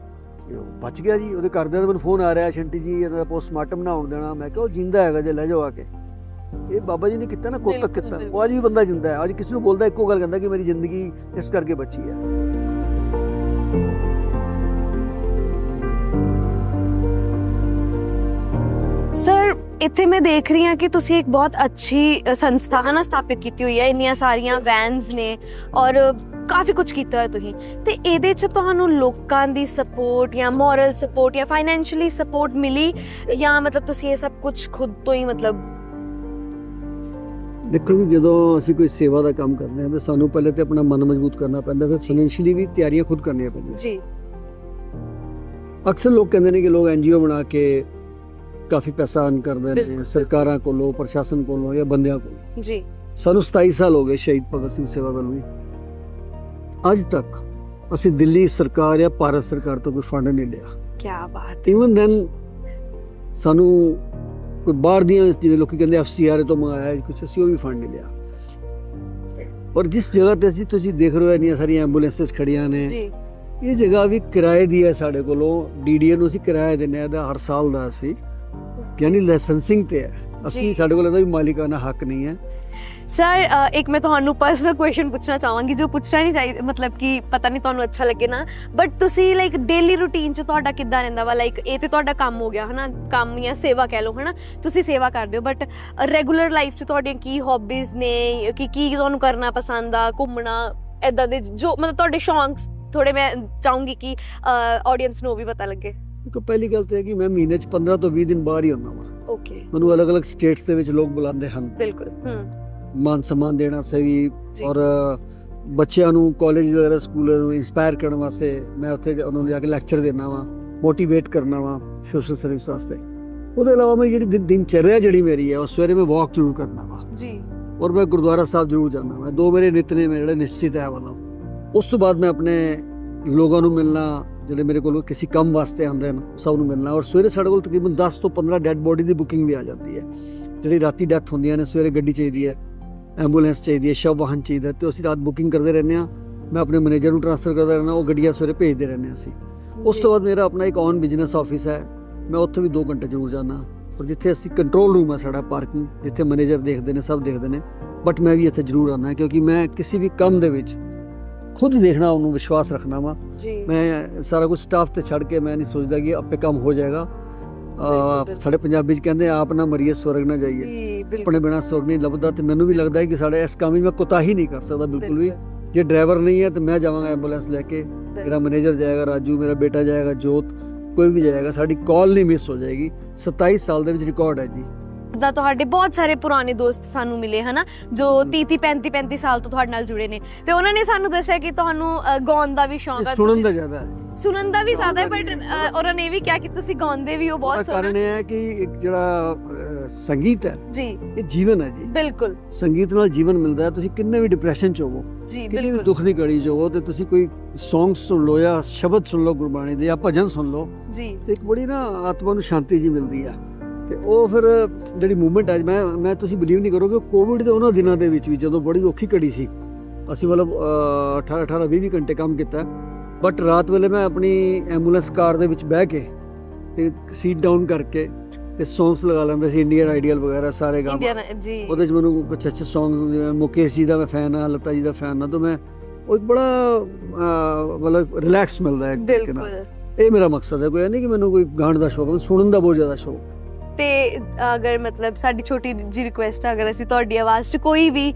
ਬਚ ਗਿਆ ਜੀ। ਉਹਦੇ ਘਰਦਿਆਂ ਦਾ ਮੈਨੂੰ ਫੋਨ ਆ ਰਿਹਾ, ਸ਼ੰਟੀ ਜੀ ਇਹਦਾ ਪੋਸਟਮਾਰਟਮ ਨਾ ਹੋਣ ਦੇਣਾ। ਮੈਂ ਕਿਹਾ ਉਹ ਜਿੰਦਾ ਹੈਗਾ, ਜੇ ਲੈ ਜਾਓ ਆ ਕੇ। ਇਹ ਬਾਬਾ ਜੀ ਨੇ ਕੀਤਾ ਨਾ, ਕੋਤਕ ਕੀਤਾ। ਉਹ ਅੱਜ ਵੀ ਬੰਦਾ ਜਿੰਦਾ ਹੈ। ਅੱਜ ਕਿਸੇ ਨੂੰ ਬੋਲਦਾ ਇੱਕੋ ਗੱਲ ਕਹਿੰਦਾ ਕਿ ਮੇਰੀ ਜ਼ਿੰਦਗੀ ਇਸ ਕਰਕੇ ਬਚੀ ਹੈ। ਸਰ, ਇੱਥੇ ਮੈਂ ਦੇਖ ਰਹੀ ਹਾਂ ਕਿ ਤੁਸੀਂ ਇੱਕ ਬਹੁਤ ਅੱਛੀ ਸੰਸਥਾ ਨਾ ਸਥਾਪਿਤ ਕੀਤੀ ਹੋਈ ਹੈ, ਇੰਨੀਆਂ ਸਾਰੀਆਂ ਵੈਨਸ ਨੇ ਔਰ ਕਾਫੀ ਕੁਝ ਕੀਤਾ ਹੋਇਆ ਤੁਸੀਂ। ਤੇ ਇਹਦੇ 'ਚ ਤੁਹਾਨੂੰ ਲੋਕਾਂ ਦੀ ਸਪੋਰਟ ਜਾਂ ਮੋਰਲ ਸਪੋਰਟ ਜਾਂ ਫਾਈਨੈਂਸ਼ੀਅਲੀ ਸਪੋਰਟ ਮਿਲੀ, ਜਾਂ ਮਤਲਬ ਤੁਸੀਂ ਇਹ ਸਭ ਕੁਝ ਖੁਦ ਤੋਂ ਹੀ ਮਤਲਬ? ਦੇਖੋ ਜੀ, ਜਦੋਂ ਅਸੀਂ ਕੋਈ ਸੇਵਾ ਦਾ ਕੰਮ ਕਰਦੇ ਹਾਂ ਤਾਂ ਸਾਨੂੰ ਪਹਿਲੇ ਤੇ ਆਪਣਾ ਮਨ ਮਜ਼ਬੂਤ ਕਰਨਾ ਪੈਂਦਾ, ਫਿਰ ਫਾਈਨੈਂਸ਼ੀਅਲੀ ਵੀ ਤਿਆਰੀਆਂ ਖੁਦ ਕਰਨੀਆਂ ਪੈਂਦੀਆਂ ਜੀ। ਅਕਸਰ ਲੋਕ ਕਹਿੰਦੇ ਨੇ ਕਿ ਲੋਕ NGO ਬਣਾ ਕੇ ਕਾਫੀ ਪੈਸਾ ਅਰਨ ਕਰਦੇ ਨੇ, ਸਰਕਾਰਾਂ ਕੋਲੋਂ, ਪ੍ਰਸ਼ਾਸਨ ਕੋਲੋਂ ਜਾਂ ਬੰਦਿਆਂ ਕੋਲੋਂ ਜੀ। ਸਾਨੂੰ 27 ਸਾਲ ਹੋ ਗਏ ਸ਼ਹੀਦ ਭਗਤ ਸਿੰਘ ਸੇਵਾ ਦਲ ਨੂੰ। ਅੱਜ ਤੱਕ ਅਸੀਂ ਦਿੱਲੀ ਸਰਕਾਰ ਜਾਂ ਭਾਰਤ ਸਰਕਾਰ ਤੋਂ ਕੋਈ ਫੰਡ ਨਹੀਂ ਲਿਆ। ਕੀ ਬਾਤ। ਇਵਨ ਦੈਨ ਸਾਨੂੰ ਕੋਈ ਬਾਹਰ ਦੀਆਂ, ਜਿਵੇਂ ਲੋਕੀ ਕਹਿੰਦੇ FCRA ਤੋਂ ਮੰਗਾਇਆ ਕੁਛ, ਅਸੀਂ ਉਹ ਵੀ ਫੰਡ ਨਹੀਂ ਲਿਆ। ਔਰ ਜਿਸ ਜਗ੍ਹਾ ਤੇ ਅਸੀਂ, ਤੁਸੀਂ ਦੇਖ ਰਹੇ ਹੋ ਇੰਨੀਆਂ ਸਾਰੀਆਂ ਐਂਬੂਲੈਂਸਿਸ ਖੜੀਆਂ ਨੇ, ਇਹ ਜਗ੍ਹਾ ਵੀ ਕਿਰਾਏ ਦੀ ਹੈ ਸਾਡੇ ਕੋਲੋਂ। DDA ਨੂੰ ਅਸੀਂ ਕਿਰਾਇਆ ਦਿੰਦੇ ਹਾਂ, ਇਹਦਾ ਹਰ ਸਾਲ ਦਾ ਅਸੀਂ, ਯਾਨੀ ਲਾਇਸੈਂਸਿੰਗ ਤੇ ਹੈ। ਅਸੀਂ ਸਾਡੇ ਕੋਲ ਇਹਦਾ ਵੀ ਮਾਲਿਕਾਨਾ ਹੱਕ ਨਹੀਂ ਹੈ। ਸਰ ਇੱਕ ਮੈਂ ਤੁਹਾਨੂੰ ਪਰਸਨਲ ਕੁਐਸਚਨ ਪੁੱਛਣਾ ਚਾਹਾਂਗੀ ਜੋ ਪੁੱਛਣਾ ਨਹੀਂ ਚਾਹੀਦਾ, ਮਤਲਬ ਕਿ ਪਤਾ ਨਹੀਂ ਤੁਹਾਨੂੰ ਅੱਛਾ ਲੱਗੇ ਨਾ, ਬਟ ਤੁਸੀਂ ਲਾਈਕ ਡੇਲੀ ਰੂਟੀਨ 'ਚ ਤੁਹਾਡਾ ਕਿੱਦਾਂ ਰਹਿੰਦਾ ਵਾ? ਲਾਈਕ ਇਹ ਤੇ ਤੁਹਾਡਾ ਕੰਮ ਹੋ ਗਿਆ ਹੈ ਨਾ, ਕੰਮ ਜਾਂ ਸੇਵਾ ਕਹਿ ਲਓ ਹੈ ਨਾ, ਤੁਸੀਂ ਸੇਵਾ ਕਰਦੇ ਹੋ, ਬਟ ਰੈਗੂਲਰ ਲਾਈਫ 'ਚ ਤੁਹਾਡੀਆਂ ਕੀ ਹੌਬੀਜ਼ ਨੇ, ਕੀ ਤੁਹਾਨੂੰ ਕਰਨਾ ਪਸੰਦ ਆ, ਘੁੰਮਣਾ, ਇੱਦਾਂ ਦੇ ਜੋ ਮਤਲਬ ਤੁਹਾਡੇ ਸ਼ੌਂਕ ਥੋੜੇ ਮੈਂ ਚਾਹੂੰਗੀ ਕਿ ਆਡੀਅנס ਨੂੰ ਵੀ ਪਤਾ ਲੱਗੇ। ਦੇਖੋ ਪਹਿਲੀ ਗੱਲ ਤਾਂ ਹੈ ਕਿ ਮੈਂ ਮਹੀਨੇ 'ਚ 15 ਤੋਂ 20 ਦਿਨ ਬਾਹਰ ਹੀ ਹੁੰਦਾ ਵਾਂ। ਓਕੇ, ਮੈਨੂੰ ਅਲੱਗ-ਅਲੱਗ ਸਟੇਟਸ ਦੇ ਵਿੱਚ ਲੋਕ ਬੁਲਾਉਂਦੇ ਹਨ। ਬਿਲਕੁਲ। ਮਾਨ ਸਨਮਾਨ ਦੇਣਾ ਸੇ ਵੀ, ਔਰ ਬੱਚਿਆਂ ਨੂੰ ਕਾਲਜ ਵਗੈਰਾ ਸਕੂਲਾਂ ਨੂੰ ਇੰਸਪਾਇਰ ਕਰਨ ਵਾਸਤੇ ਮੈਂ ਉੱਥੇ ਉਹਨਾਂ ਨੂੰ ਜਾ ਕੇ ਲੈਕਚਰ ਦੇਣਾ ਵਾ, ਮੋਟੀਵੇਟ ਕਰਨਾ ਵਾ ਸੋਸ਼ਲ ਸਰਵਿਸ ਵਾਸਤੇ। ਉਹਦੇ ਇਲਾਵਾ ਮੈਂ ਜਿਹੜੀ ਦਿਨਚਰਿਆ ਜਿਹੜੀ ਮੇਰੀ ਹੈ, ਉਹ ਸਵੇਰੇ ਮੈਂ ਵਾਕ ਜ਼ਰੂਰ ਕਰਨਾ ਵਾ ਜੀ, ਔਰ ਮੈਂ ਗੁਰਦੁਆਰਾ ਸਾਹਿਬ ਜ਼ਰੂਰ ਜਾਣਾ ਵਾ। 2 ਮੇਰੇ ਨਿਤਨੇਮ ਜਿਹੜੇ ਨਿਸ਼ਚਿਤ ਹੈ ਵੱਲੋਂ। ਉਸ ਤੋਂ ਬਾਅਦ ਮੈਂ ਆਪਣੇ ਲੋਕਾਂ ਨੂੰ ਮਿਲਣਾ, ਜਿਹੜੇ ਮੇਰੇ ਕੋਲ ਕਿਸੇ ਕੰਮ ਵਾਸਤੇ ਆਉਂਦੇ ਹਨ, ਸਭ ਨੂੰ ਮਿਲਣਾ। ਔਰ ਸਵੇਰੇ ਸਾਡੇ ਕੋਲ ਤਕਰੀਬਨ 10 ਤੋਂ 15 ਡੈਡ ਬੋਡੀ ਦੀ ਬੁਕਿੰਗ ਵੀ ਆ ਜਾਂਦੀ ਹੈ। ਜਿਹੜੀ ਰਾਤੀ ਡੈਥ ਹੁੰਦੀਆਂ ਨੇ, ਸਵੇਰੇ ਗੱਡੀ ਚਾਹੀਦੀ ਹੈ, ਐਂਬੂਲੈਂਸ ਚਾਹੀਦੀ ਹੈ, ਸ਼ਵ ਵਾਹਨ ਚਾਹੀਦਾ, ਤੇ ਅਸੀਂ ਰਾਤ ਬੁਕਿੰਗ ਕਰਦੇ ਰਹਿੰਦੇ ਹਾਂ। ਮੈਂ ਆਪਣੇ ਮੈਨੇਜਰ ਨੂੰ ਟ੍ਰਾਂਸਫਰ ਕਰਦਾ ਰਹਿੰਦਾ, ਉਹ ਗੱਡੀਆਂ ਸਵੇਰੇ ਭੇਜਦੇ ਰਹਿੰਦੇ ਹਾਂ ਅਸੀਂ। ਉਸ ਤੋਂ ਬਾਅਦ ਮੇਰਾ ਆਪਣਾ ਇੱਕ ਔਨ ਬਿਜ਼ਨਸ ਆਫਿਸ ਹੈ, ਮੈਂ ਉੱਥੇ ਵੀ 2 ਘੰਟੇ ਜ਼ਰੂਰ ਜਾਂਦਾ। ਔਰ ਜਿੱਥੇ ਅਸੀਂ ਕੰਟਰੋਲ ਰੂਮ ਹੈ ਸਾਡਾ, ਪਾਰਕਿੰਗ, ਜਿੱਥੇ ਮੈਨੇਜਰ ਦੇਖਦੇ ਨੇ, ਸਭ ਦੇਖਦੇ ਨੇ, ਬਟ ਮੈਂ ਵੀ ਇੱਥੇ ਜ਼ਰੂਰ ਆਉਂਦਾ ਕਿਉਂਕਿ ਮੈਂ ਕਿਸੇ ਵੀ ਕੰਮ ਦੇ ਵਿੱਚ ਖੁਦ ਦੇਖਣਾ, ਉਹਨੂੰ ਵਿਸ਼ਵਾਸ ਰੱਖਣਾ ਵਾ। ਮੈਂ ਸਾਰਾ ਕੁਝ ਸਟਾਫ ਤੇ ਛੱਡ ਕੇ ਮੈਂ ਨਹੀਂ ਸੋਚਦਾ ਕਿ ਆਪੇ ਕੰਮ ਹੋ ਜਾਏਗਾ। ਸਾਡੇ ਪੰਜਾਬੀ 'ਚ ਕਹਿੰਦੇ ਆਪ ਨਾ ਮਰੀਏ ਸਵਰਗ ਨਾ ਜਾਈਏ, ਆਪਣੇ ਬਿਨਾਂ ਸਵਰਗ ਨਹੀਂ ਲੱਭਦਾ। ਤੇ ਮੈਨੂੰ ਵੀ ਲੱਗਦਾ ਹੈ ਕਿ ਸਾਡੇ ਇਸ ਕੰਮ ਵਿੱਚ ਮੈਂ ਕੋਤਾਹੀ ਨਹੀਂ ਕਰ ਸਕਦਾ ਬਿਲਕੁਲ ਵੀ। ਜੇ ਡਰਾਈਵਰ ਨਹੀਂ ਹੈ ਤਾਂ ਮੈਂ ਜਾਵਾਂਗਾ ਐਂਬੂਲੈਂਸ ਲੈ ਕੇ, ਮੇਰਾ ਮੈਨੇਜਰ ਜਾਏਗਾ, ਰਾਜੂ ਮੇਰਾ ਬੇਟਾ ਜਾਏਗਾ, ਜੋਤ, ਕੋਈ ਵੀ ਜਾਏਗਾ, ਸਾਡੀ ਕਾਲ ਨਹੀਂ ਮਿਸ ਹੋ ਜਾਏਗੀ। 27 ਸਾਲ ਦੇ ਵਿੱਚ ਰਿਕਾਰਡ ਹੈ ਜੀ। ਦਾ ਤੁਹਾਡੇ ਬਹੁਤ ਸਾਰੇ ਪੁਰਾਣੇ ਦੋਸਤ ਸਾਨੂੰ ਮਿਲੇ ਹਨਾ, ਜੋ 30-35 ਸਾਲ ਤੋਂ ਤੁਹਾਡੇ ਨਾਲ ਜੁੜੇ ਨੇ, ਤੇ ਉਹਨਾਂ ਨੇ ਸਾਨੂੰ ਦੱਸਿਆ ਕਿ ਤੁਹਾਨੂੰ ਗਾਉਣ ਦਾ ਵੀ ਸ਼ੌਂਕ ਹੈ। ਸੁਣਨ ਦਾ ਜ਼ਿਆਦਾ ਹੈ, ਸੁਣਨ ਦਾ ਵੀ ਜ਼ਿਆਦਾ ਹੈ, ਬਟ ਉਹਨਾਂ ਨੇ ਇਹ ਵੀ ਕਿਹਾ ਕਿ ਤੁਸੀਂ ਗਾਉਂਦੇ ਵੀ ਹੋ ਬਹੁਤ ਸੋਹਣਾ। ਕਾਰਨ ਇਹ ਹੈ ਕਿ ਇੱਕ ਜਿਹੜਾ ਸੰਗੀਤ ਹੈ ਜੀ, ਇਹ ਜੀਵਨ ਹੈ ਜੀ। ਬਿਲਕੁਲ, ਸੰਗੀਤ ਨਾਲ ਜੀਵਨ ਮਿਲਦਾ ਹੈ। ਤੁਸੀਂ ਕਿੰਨੇ ਵੀ ਡਿਪਰੈਸ਼ਨ 'ਚ ਹੋਵੋ, ਕਿੰਨੇ ਵੀ ਦੁੱਖ ਦੀ ਘੜੀ 'ਚ ਹੋਵੋ, ਤੇ ਤੁਸੀਂ ਕੋਈ ਸੌਂਗ ਸੁਣ ਲਓ ਜਾਂ ਸ਼ਬਦ ਸੁਣ ਲਓ ਗੁਰਬਾਣੀ ਦੇ, ਜਾਂ ਭਜਨ ਸੁਣ ਲਓ ਜੀ, ਤੇ ਇੱਕ ਬੜੀ ਨਾ ਆਤਮਾ ਨੂੰ ਸ਼ਾਂਤੀ ਜੀ ਮਿਲਦੀ ਆ। ਤੇ ਉਹ ਫਿਰ ਜਿਹੜੀ ਮੂਵਮੈਂਟ ਹੈ, ਮੈਂ ਤੁਸੀਂ ਬਿਲੀਵ ਨਹੀਂ ਕਰੋਗੇ, ਕੋਵਿਡ ਦੇ ਉਹਨਾਂ ਦਿਨਾਂ ਦੇ ਵਿੱਚ ਵੀ ਜਦੋਂ ਬੜੀ ਔਖੀ ਘੜੀ ਸੀ, ਅਸੀਂ ਮਤਲਬ 18-20 ਘੰਟੇ ਕੰਮ ਕੀਤਾ, ਬਟ ਰਾਤ ਵੇਲੇ ਮੈਂ ਆਪਣੀ ਐਂਬੂਲੈਂਸ ਕਾਰ ਦੇ ਵਿੱਚ ਬਹਿ ਕੇ ਤੇ ਸੀਟ ਡਾਊਨ ਕਰਕੇ ਤੇ ਸੌਂਗਸ ਲਗਾ ਲੈਂਦਾ ਸੀ, ਇੰਡੀਅਨ ਆਈਡੀਅਲ ਵਗੈਰਾ ਸਾਰੇ ਗਾਣੇ ਜੀ। ਉਹਦੇ 'ਚ ਮੈਨੂੰ ਕੁਛ ਅੱਛੇ ਸੌਂਗਸ, ਜਿਵੇਂ ਮੁਕੇਸ਼ ਜੀ ਦਾ ਮੈਂ ਫੈਨ ਹਾਂ, ਲਤਾ ਜੀ ਦਾ ਫੈਨ ਹਾਂ, ਤਾਂ ਮੈਂ ਉਹ ਇੱਕ ਬੜਾ ਮਤਲਬ ਰਿਲੈਕਸ ਮਿਲਦਾ ਹੈ। ਬਿਲਕੁਲ, ਇਹ ਮੇਰਾ ਮਕਸਦ ਹੈ। ਕੋਈ ਨਹੀਂ ਕਿ ਮੈਨੂੰ ਕੋਈ ਗਾਣ ਦਾ ਸ਼ੌਕ, ਸੁਣਨ ਦਾ ਬਹੁਤ ਜ਼ਿਆਦਾ ਸ਼ੌਕ। ਤੇ ਅਗਰ ਮਤਲਬ ਸਾਡੀ ਛੋਟੀ ਜੀ ਰਿਕੁਐਸਟ ਹੈ, ਅਗਰ ਅਸੀਂ ਤੁਹਾਡੀ ਆਵਾਜ਼ 'ਚ ਕੋਈ ਵੀ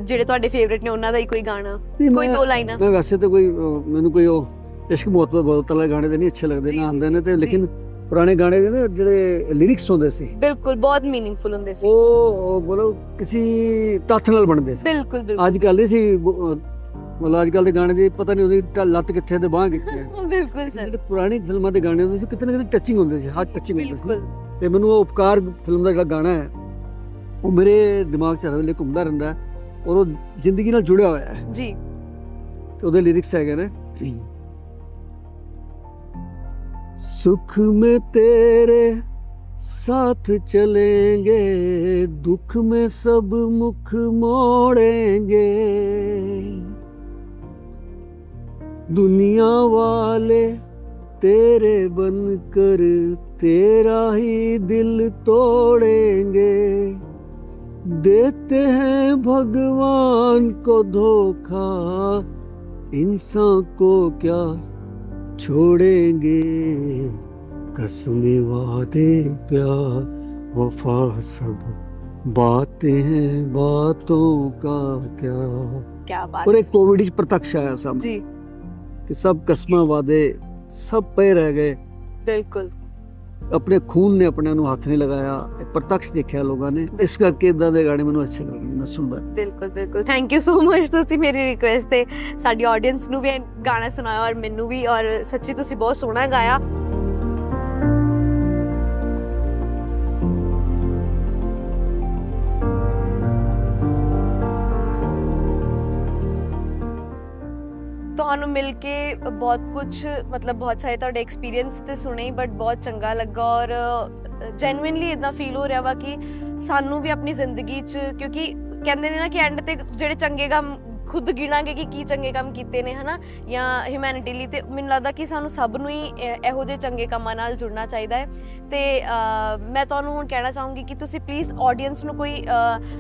ਜਿਹੜੇ ਤੁਹਾਡੇ ਫੇਵਰੇਟ ਨੇ ਉਹਨਾਂ ਦਾ ਹੀ ਕੋਈ ਗਾਣਾ, ਕੋਈ 2 ਲਾਈਨਾਂ। ਮੈਂ ਵੈਸੇ ਤਾਂ ਕੋਈ ਮੈਨੂੰ ਕੋਈ ਉਹ ਇਸ਼ਕ ਮੁਹੱਬਤ ਬਹੁਤ ਵਾਲੇ ਗਾਣੇ ਤਾਂ ਨਹੀਂ ਅੱਛੇ ਲੱਗਦੇ ਨਾ ਆਉਂਦੇ ਨੇ, ਤੇ ਲੇਕਿਨ ਪੁਰਾਣੇ ਗਾਣੇ ਦੇ ਨਾ ਜਿਹੜੇ ਲਿਰਿਕਸ ਹੁੰਦੇ ਸੀ, ਬਿਲਕੁਲ ਬਹੁਤ ਮੀਨਿੰਗਫੁਲ ਹੁੰਦੇ ਸੀ। ਉਹ ਬੋਲੋ ਕਿਸੇ ਤੱਥ ਨਾਲ ਬਣਦੇ ਸੀ। ਬਿਲਕੁਲ ਬਿਲਕੁਲ, ਅੱਜ ਕੱਲ੍ਹ ਨਹੀਂ ਸੀ, ਮਤਲਬ ਅੱਜ ਕੱਲ੍ਹ ਦੇ ਗਾਣੇ ਦੀ ਪਤਾ ਨਹੀਂ ਉਹਦੀ ਲੱਤ ਕਿੱਥੇ ਤੇ ਬਾਂਹ ਕਿੱਥੇ ਹੈ। ਬਿਲਕੁਲ ਸਰ, ਜਿਹੜੇ ਪੁਰਾਣੀ ਫਿਲਮਾਂ ਦੇ ਗਾਣੇ ਹੁੰਦੇ ਸੀ, ਕਿਤੇ ਨਾ ਕਿਤੇ ਟੱਚਿੰਗ ਹੁੰਦੇ ਸੀ, ਹਾਰਟ ਟੱਚਿੰਗ ਹੁੰਦੇ ਸੀ। ਤੇ ਮੈਨੂੰ ਉਹ ਉਪਕਾਰ ਫਿਲਮ ਦਾ ਜਿਹੜਾ ਗਾਣਾ ਹੈ, ਉਹ ਮੇਰੇ ਦਿਮਾਗ 'ਚ ਹਰ ਵੇਲੇ ਘੁੰਮਦਾ ਰਹਿੰਦਾ, ਔਰ ਉਹ ਜ਼ਿੰਦਗੀ ਨਾਲ ਜੁੜਿਆ ਹੋਇਆ ਹੈ ਜੀ। ਤੇ ਉਹਦੇ ਲਿਰਿਕਸ ਹੈਗੇ ਨੇ, सुख में तेरे साथ चलेंगे, दुख में सब मुख मोड़ेंगे, दुनिया वाले तेरे बनकर तेरा ही दिल तोड़ेंगे, देते हैं भगवान को धोखा, इंसान को क्या छोड़ेंगे, कसमें वादे प्यार वफा सब बातें हैं, बातों का क्या बात। और एक कोविड प्रत्यक्ष आया सब जी, कि सब कसमां वादे सब पे रह गए। बिल्कुल, ਆਪਣੇ ਖੂਨ ਨੇ ਆਪਣੇ ਨੂੰ ਹੱਥ ਨਹੀਂ ਲਗਾਇਆ, ਇਹ ਪ੍ਰਤੱਖ ਦੇਖਿਆ ਲੋਕਾਂ ਨੇ। ਇਸ ਕਰਕੇ ਇਦਾਂ ਦੇ ਗਾਣੇ ਮੈਨੂੰ ਅੱਛੇ ਲੱਗਦੇ, ਮੈਂ ਸੁਣਦਾ। ਬਿਲਕੁਲ ਬਿਲਕੁਲ, ਥੈਂਕ ਯੂ ਸੋ ਮਚ, ਤੁਸੀਂ ਮੇਰੀ ਰਿਕੁਐਸਟ ਤੇ ਸਾਡੀ ਆਡੀਅנס ਨੂੰ ਵੀ ਗਾਣਾ ਸੁਣਾਇਆ, ਔਰ ਮੈਨੂੰ ਵੀ, ਔਰ ਸੱਚੀ ਤੁਸੀਂ ਬਹੁਤ ਸੋਹਣਾ ਗਾਇਆ। ਤੁਹਾਨੂੰ ਮਿਲ ਕੇ ਬਹੁਤ ਕੁਝ, ਮਤਲਬ ਬਹੁਤ ਸਾਰੇ ਤੁਹਾਡੇ ਐਕਸਪੀਰੀਅੰਸ ਤੇ ਸੁਣੇ, ਬਟ ਬਹੁਤ ਚੰਗਾ ਲੱਗਾ, ਔਰ ਜੈਨੂਇਨਲੀ ਇਦਾਂ ਫੀਲ ਹੋ ਰਿਹਾ ਵਾ ਕਿ ਸਾਨੂੰ ਵੀ ਆਪਣੀ ਜ਼ਿੰਦਗੀ 'ਚ, ਕਿਉਂਕਿ ਕਹਿੰਦੇ ਨੇ ਨਾ ਕਿ ਐਂਡ ਤੇ ਜਿਹੜੇ ਚੰਗੇ ਕੰਮ ਖੁਦ ਗਿਣਾਂਗੇ ਕਿ ਕੀ ਚੰਗੇ ਕੰਮ ਕੀਤੇ ਨੇ ਹਨਾ ਜਾਂ ਹਿਊਮੈਨਿਟੀ ਲਈ, ਤੇ ਮੈਨੂੰ ਲੱਗਦਾ ਕਿ ਸਾਨੂੰ ਸਭ ਨੂੰ ਹੀ ਇਹੋ ਜਿਹੇ ਚੰਗੇ ਕੰਮਾਂ ਨਾਲ ਜੁੜਨਾ ਚਾਹੀਦਾ ਹੈ। ਤੇ ਮੈਂ ਤੁਹਾਨੂੰ ਹੁਣ ਕਹਿਣਾ ਚਾਹੂੰਗੀ ਕਿ ਤੁਸੀਂ ਪਲੀਜ਼ ਆਡੀਅנס ਨੂੰ ਕੋਈ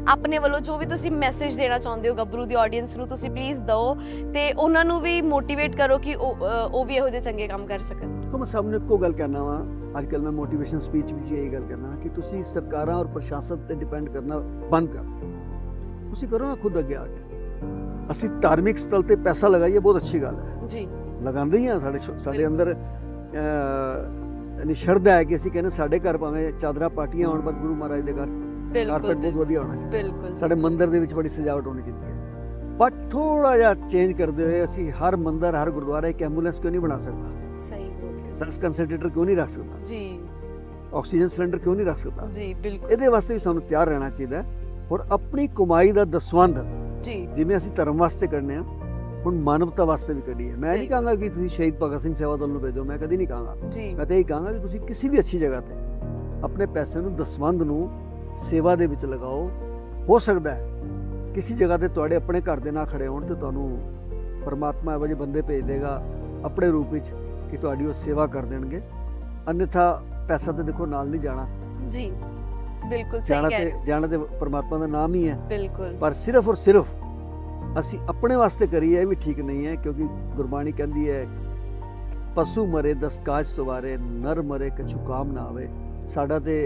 ਆਪਣੇ ਵੱਲੋਂ ਜੋ ਵੀ ਤੁਸੀਂ ਮੈਸੇਜ ਦੇਣਾ ਚਾਹੁੰਦੇ ਹੋ ਗੱਭਰੂ ਦੀ ਆਡੀਅנס ਨੂੰ, ਤੁਸੀਂ ਪਲੀਜ਼ ਦਿਓ ਤੇ ਉਹਨਾਂ ਨੂੰ ਵੀ ਮੋਟੀਵੇਟ ਕਰੋ ਕਿ ਉਹ ਵੀ ਇਹੋ ਜਿਹੇ ਚੰਗੇ ਕੰਮ ਕਰ ਸਕਣ। तो मैं सबने को गल कहना वा, अजकल मैं मोटिवेशन स्पीच भी यही गल करना कि तुसी सरकारां और प्रशासन ते डिपेंड करना बंद कर, तुसी करो ना खुद अगे आके। असी धार्मिक स्थल ते पैसा लगाइए, बहुत अच्छी गल है जी, लगांदे ही हां। साडे अंदर यानी शरधा है कि असी कहने साडे घर भावें चादरां पार्टियां होण, पर गुरु महाराज दे घर कारपेट बहुत वधिया होना चाहिए, बिल्कुल साडे मंदिर दे विच बड़ी सजावट होनी चाहिए। पर थोड़ा जिहा चेंज करदे होए असी हर मंदिर हर गुरुद्वारा एक एंबूलेंस क्यों नहीं बना सकदा, सही सैंस कंसनट्रेटर क्यों नहीं रख सकता जी, ऑक्सीजन सिलेंडर क्यों नहीं रख सकता जी, बिल्कुल ਇਹਦੇ ਵਾਸਤੇ ਵੀ ਸਾਨੂੰ ਤਿਆਰ ਰਹਿਣਾ ਚਾਹੀਦਾ ਹੈ। ਔਰ ਆਪਣੀ ਕਮਾਈ ਦਾ ਦਸਵੰਧ जी ਜਿਵੇਂ ਅਸੀਂ ਧਰਮ ਵਾਸਤੇ ਕਰਨੇ ਆ, ਹੁਣ ਮਾਨਵਤਾ ਵਾਸਤੇ ਵੀ ਕੱਢੀਏ। ਮੈਂ ਨਹੀਂ ਕਹਾਂਗਾ ਕਿ ਤੁਸੀਂ ਸ਼ਹੀਦ ਭਗਤ ਸਿੰਘ ਸੇਵਾ ਦਲ ਨੂੰ ਭੇਜੋ, ਮੈਂ ਕਦੀ ਨਹੀਂ ਕਹਾਂਗਾ। जी ਮੈਂ ਤਾਂ ਇਹ ਕਹਾਂਗਾ ਕਿ ਤੁਸੀਂ ਕਿਸੇ ਵੀ ਅੱਛੀ ਜਗ੍ਹਾ ਤੇ ਆਪਣੇ ਪੈਸੇ ਨੂੰ ਦਸਵੰਧ ਨੂੰ ਸੇਵਾ ਦੇ ਵਿੱਚ ਲਗਾਓ। ਹੋ ਸਕਦਾ ਹੈ ਕਿਸੇ ਜਗ੍ਹਾ ਤੇ ਤੁਹਾਡੇ ਆਪਣੇ ਘਰ ਦੇ ਨਾ ਖੜੇ ਹੋਣ ਤੇ ਤੁਹਾਨੂੰ ਪਰਮਾਤਮਾ ਇਹੋ ਜਿਹੇ ਬੰਦੇ ਭੇਜ ਦੇਗਾ ਆਪਣੇ ਰੂਪ ਵਿੱਚ ਕਿ ਤੁਹਾਡੀ ਉਹ ਸੇਵਾ ਕਰ ਦੇਣਗੇ। अन्यथा पैसा तो देखो नाल नहीं जाना जी, बिल्कुल सही कह रहे हो, जाना ते परमात्मा का नाम ही है, बिल्कुल पर सिर्फ और सिर्फ असी अपने वास्ते करिए भी ठीक नहीं है। क्योंकि गुरबाणी कहती है पशु मरे 10 काज सवारे, नर मरे कछु काम ना आवे। साडा ते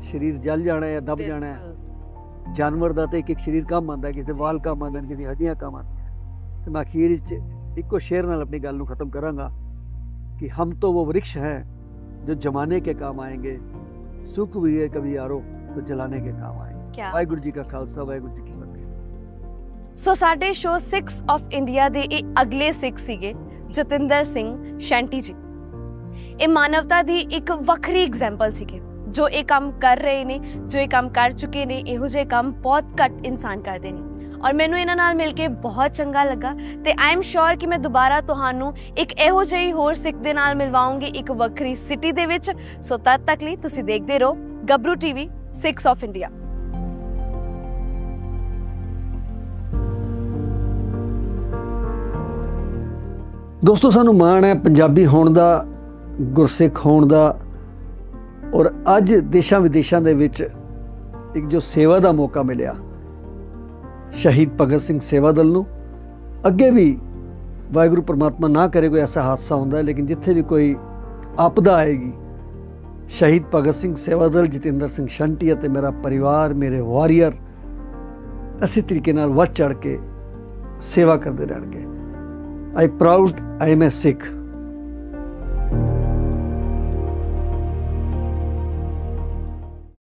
शरीर जल जाना है, दब जाना है। जानवर दा ते एक शरीर काम आंदा, किसी वाल काम आंदे, किसी हड्डियां काम आंदियां। ते मैं अखीर च इको शेर नाल अपनी गल नूं खत्म करांगा कि हम तो वो वृक्ष हैं जो जमाने के काम आएंगे, सुख भी है कभी यारो तो जलाने के काम आएंगे। वाहिगुरू जी का खालसा, वाहिगुरू जी की फतेह। सो साडे शो 6 ऑफ इंडिया दे ये अगले सिख सीगे जतिंदर सिंह शैंटी जी। ये मानवता दी एक वखरी एग्जाम्पल सीगे जो ये काम कर रहे ने, जो ये काम कर चुके ने। इहो जे काम बहुत घट इंसान करते हैं और मैनू इन्हां नाल मिल के बहुत चंगा लगा। तो आई एम श्योर कि मैं दोबारा तुहानू एक इहो ਜਿਹੀ होर सिख दे नाल मिलवाऊंगी एक वखरी सिटी दे विच। सो तद तक लई तुसीं देखदे रहो गबरू टीवी 6 ऑफ इंडिया। दोस्तों सानू माण है पंजाबी होण दा, गुरसिख होण दा, और अज देशां विदेशां दे विच एक जो सेवा दा मौका मिलिया शहीद भगत सिंह सेवा दल नूं। अगे भी वाहिगुरू परमात्मा ना करे कोई ऐसा हादसा होंदा है, लेकिन जिथे भी कोई आपदा आएगी शहीद भगत सिंह सेवा दल, जतिंदर सिंह शंटी अते मेरा परिवार, मेरे वारियर इसी तरीके नाल वध चढ़ के सेवा करते रहणगे। I proud I am a Sikh.